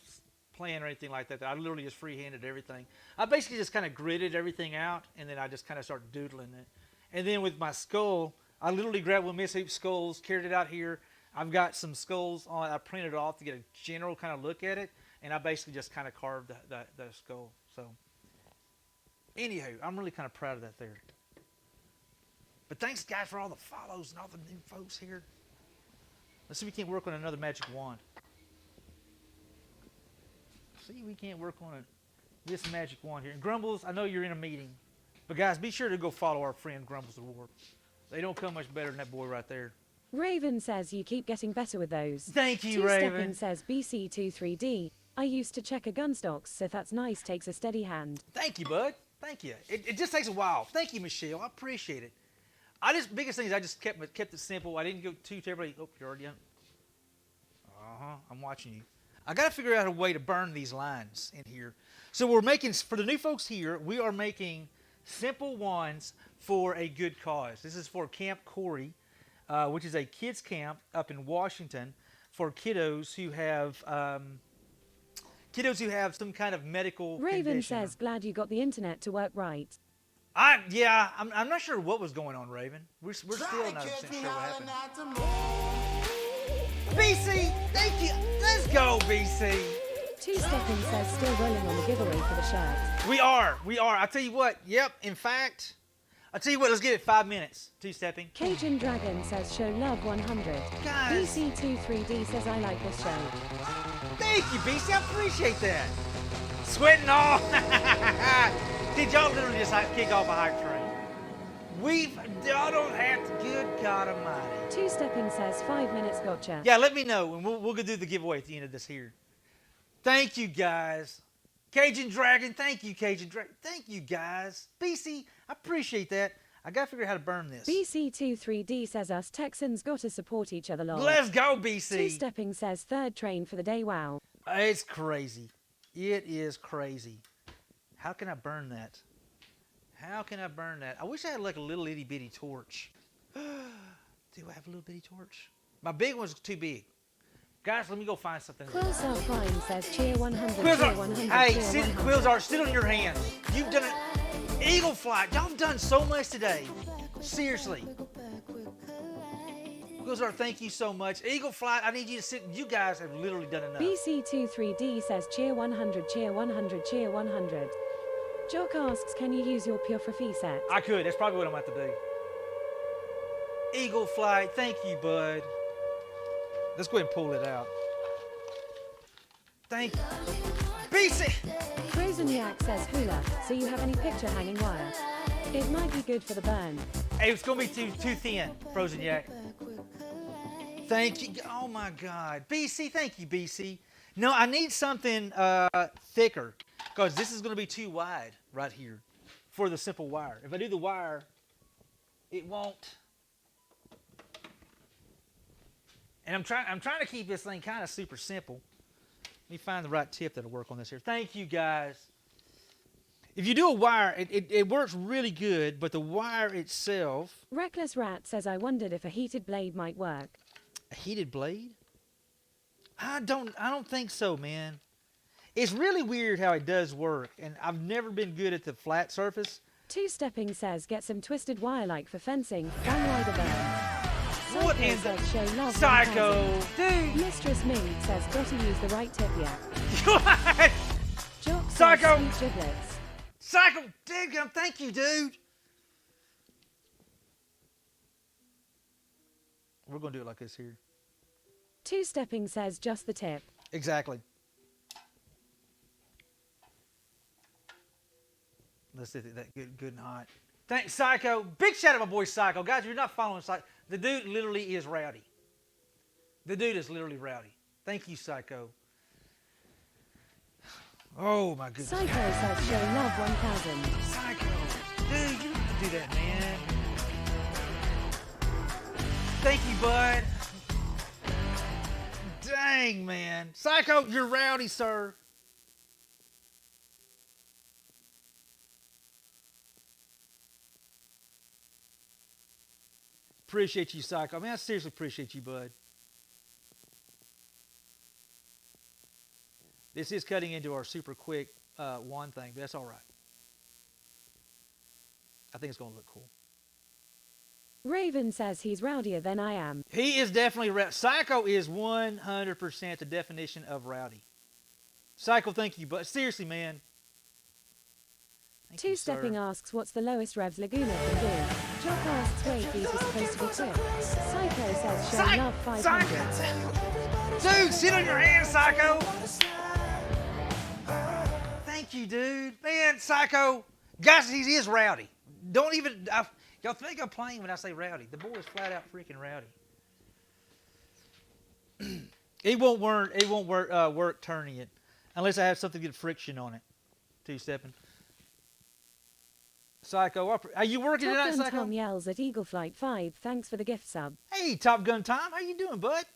plan or anything like that. I literally just freehanded everything. I basically just kind of gridded everything out, and then I just kind of started doodling it. And then with my skull, I literally grabbed one of Miss Hoop's skulls, carried it out here. I've got some skulls on. I printed it off to get a general kind of look at it, and I basically just kind of carved the skull. So, anywho, I'm really kind of proud of that there. But thanks, guys, for all the follows and all the new folks here. Let's see if we can't work on another magic wand. See if we can't work on this magic wand here. And Grumbles, I know you're in a meeting, but guys, be sure to go follow our friend Grumbles the War. They don't come much better than that boy right there. Raven says you keep getting better with those. Thank you, Two-stepping Raven. says BC23D. I used to check a gun stocks, so that's nice. Takes a steady hand. Thank you, bud. Thank you. It just takes a while. Thank you, Michelle. I appreciate it. Biggest thing is I just kept it simple. I didn't go too terribly. Oh, you're already on. I'm watching you. I got to figure out a way to burn these lines in here. So we're making, for the new folks here, we are making simple wands for a good cause. This is for Camp Corey, which is a kids camp up in Washington for kiddos who have some kind of medical Raven condition. says glad you got the internet to work right. I'm not sure what was going on, Raven. We're still not sure what happened. BC, thank you. Let's go, BC. Two Stepping says still rolling on the giveaway for the shirt. We are. I tell you what. Yep. In fact, I tell you what. Let's give it 5 minutes. Two Stepping. Cajun Dragon says show love 100. Guys. BC23D says I like this show. Thank you, BC. I appreciate that. Sweating off. Did y'all literally just kick off a hype train? Y'all don't have to. Good God Almighty. Two Stepping says 5 minutes gotcha. Yeah, let me know, and we'll go do the giveaway at the end of this here. Thank you, guys. Cajun Dragon, thank you, Cajun Dragon. Thank you, guys. BC, I appreciate that. I got to figure out how to burn this. BC23D says us Texans gotta support each other, lol. Let's go, BC. Two Stepping says third train for the day, wow. It's crazy. It is crazy. How can I burn that? How can I burn that? I wish I had like a little itty bitty torch. Do I have a little bitty torch? My big one's too big. Guys, let me go find something. Quillsar Prime says cheer 100, cheer Quillsar, 100, hey, cheer sit, 100. Quillsar, sit on your hands. You've done it. Eagle Flight, y'all have done so much today. Seriously. Quillsar, thank you so much. Eagle Flight, I need you to sit. You guys have literally done enough. BC23D says cheer 100, cheer 100, cheer 100. Jock asks, can you use your Pure Free set? I could. That's probably what I'm about to do. Eagle Flight, thank you, bud. Let's go ahead and pull it out. Thank you. BC! Frozen Yak says hula, so you have any picture hanging wire? It might be good for the burn. Hey, it's going to be too thin, Frozen Yak. Thank you. Oh, my God. BC, thank you, BC. No, I need something thicker because this is going to be too wide right here for the simple wire. If I do the wire, it won't. And I'm trying to keep this thing kind of super simple. Let me find the right tip that'll work on this here. Thank you, guys. If you do a wire, it works really good, but the wire itself... Reckless Rat says I wondered if a heated blade might work. A heated blade? I don't think so, man. It's really weird how it does work, and I've never been good at the flat surface. Two Stepping says get some twisted wire like for fencing. One wider burn. What Psycho in the... says show love Psycho! 1000. Dude! Mistress Ming says gotta use the right tip yet. What? Jock says Psycho! sweet giblets. Psycho! Dadgum, thank you, dude! We're going to do it like this here. Two Stepping says just the tip. Exactly. Let's do that good and hot. Thanks, Psycho. Big shout out to my boy Psycho. Guys, if you're not following Psycho, the dude literally is rowdy. The dude is literally rowdy. Thank you, Psycho. Oh, my goodness. Psycho says show love 1000. Psycho. Dude, you don't have to do that, man. Thank you, bud. Dang, man. Psycho, you're rowdy, sir. Appreciate you, Psycho. I mean, I seriously appreciate you, bud. This is cutting into our super quick wand thing, but that's all right. I think it's going to look cool. Raven says he's rowdier than I am. He is definitely rowdy. Psycho is 100% the definition of rowdy. Psycho, thank you, but seriously, man. Thank Two you, Stepping sir. asks what's the lowest Revs Laguna can do. Jock asks wait, these are supposed to be tips. Psycho says show love 500. Dude, sit on your hands, Psycho. Thank you, dude. Man, Psycho. Guys, he is rowdy. Don't even... y'all think I'm playing when I say rowdy. The boy is flat out freaking rowdy. It won't work turning it unless I have something to get friction on it. Two Stepping. Psycho, are you working Top tonight, Gun Psycho? Tom yells at Eagle Flight 5. Thanks for the gift sub. Hey, Top Gun Tom, how you doing, bud?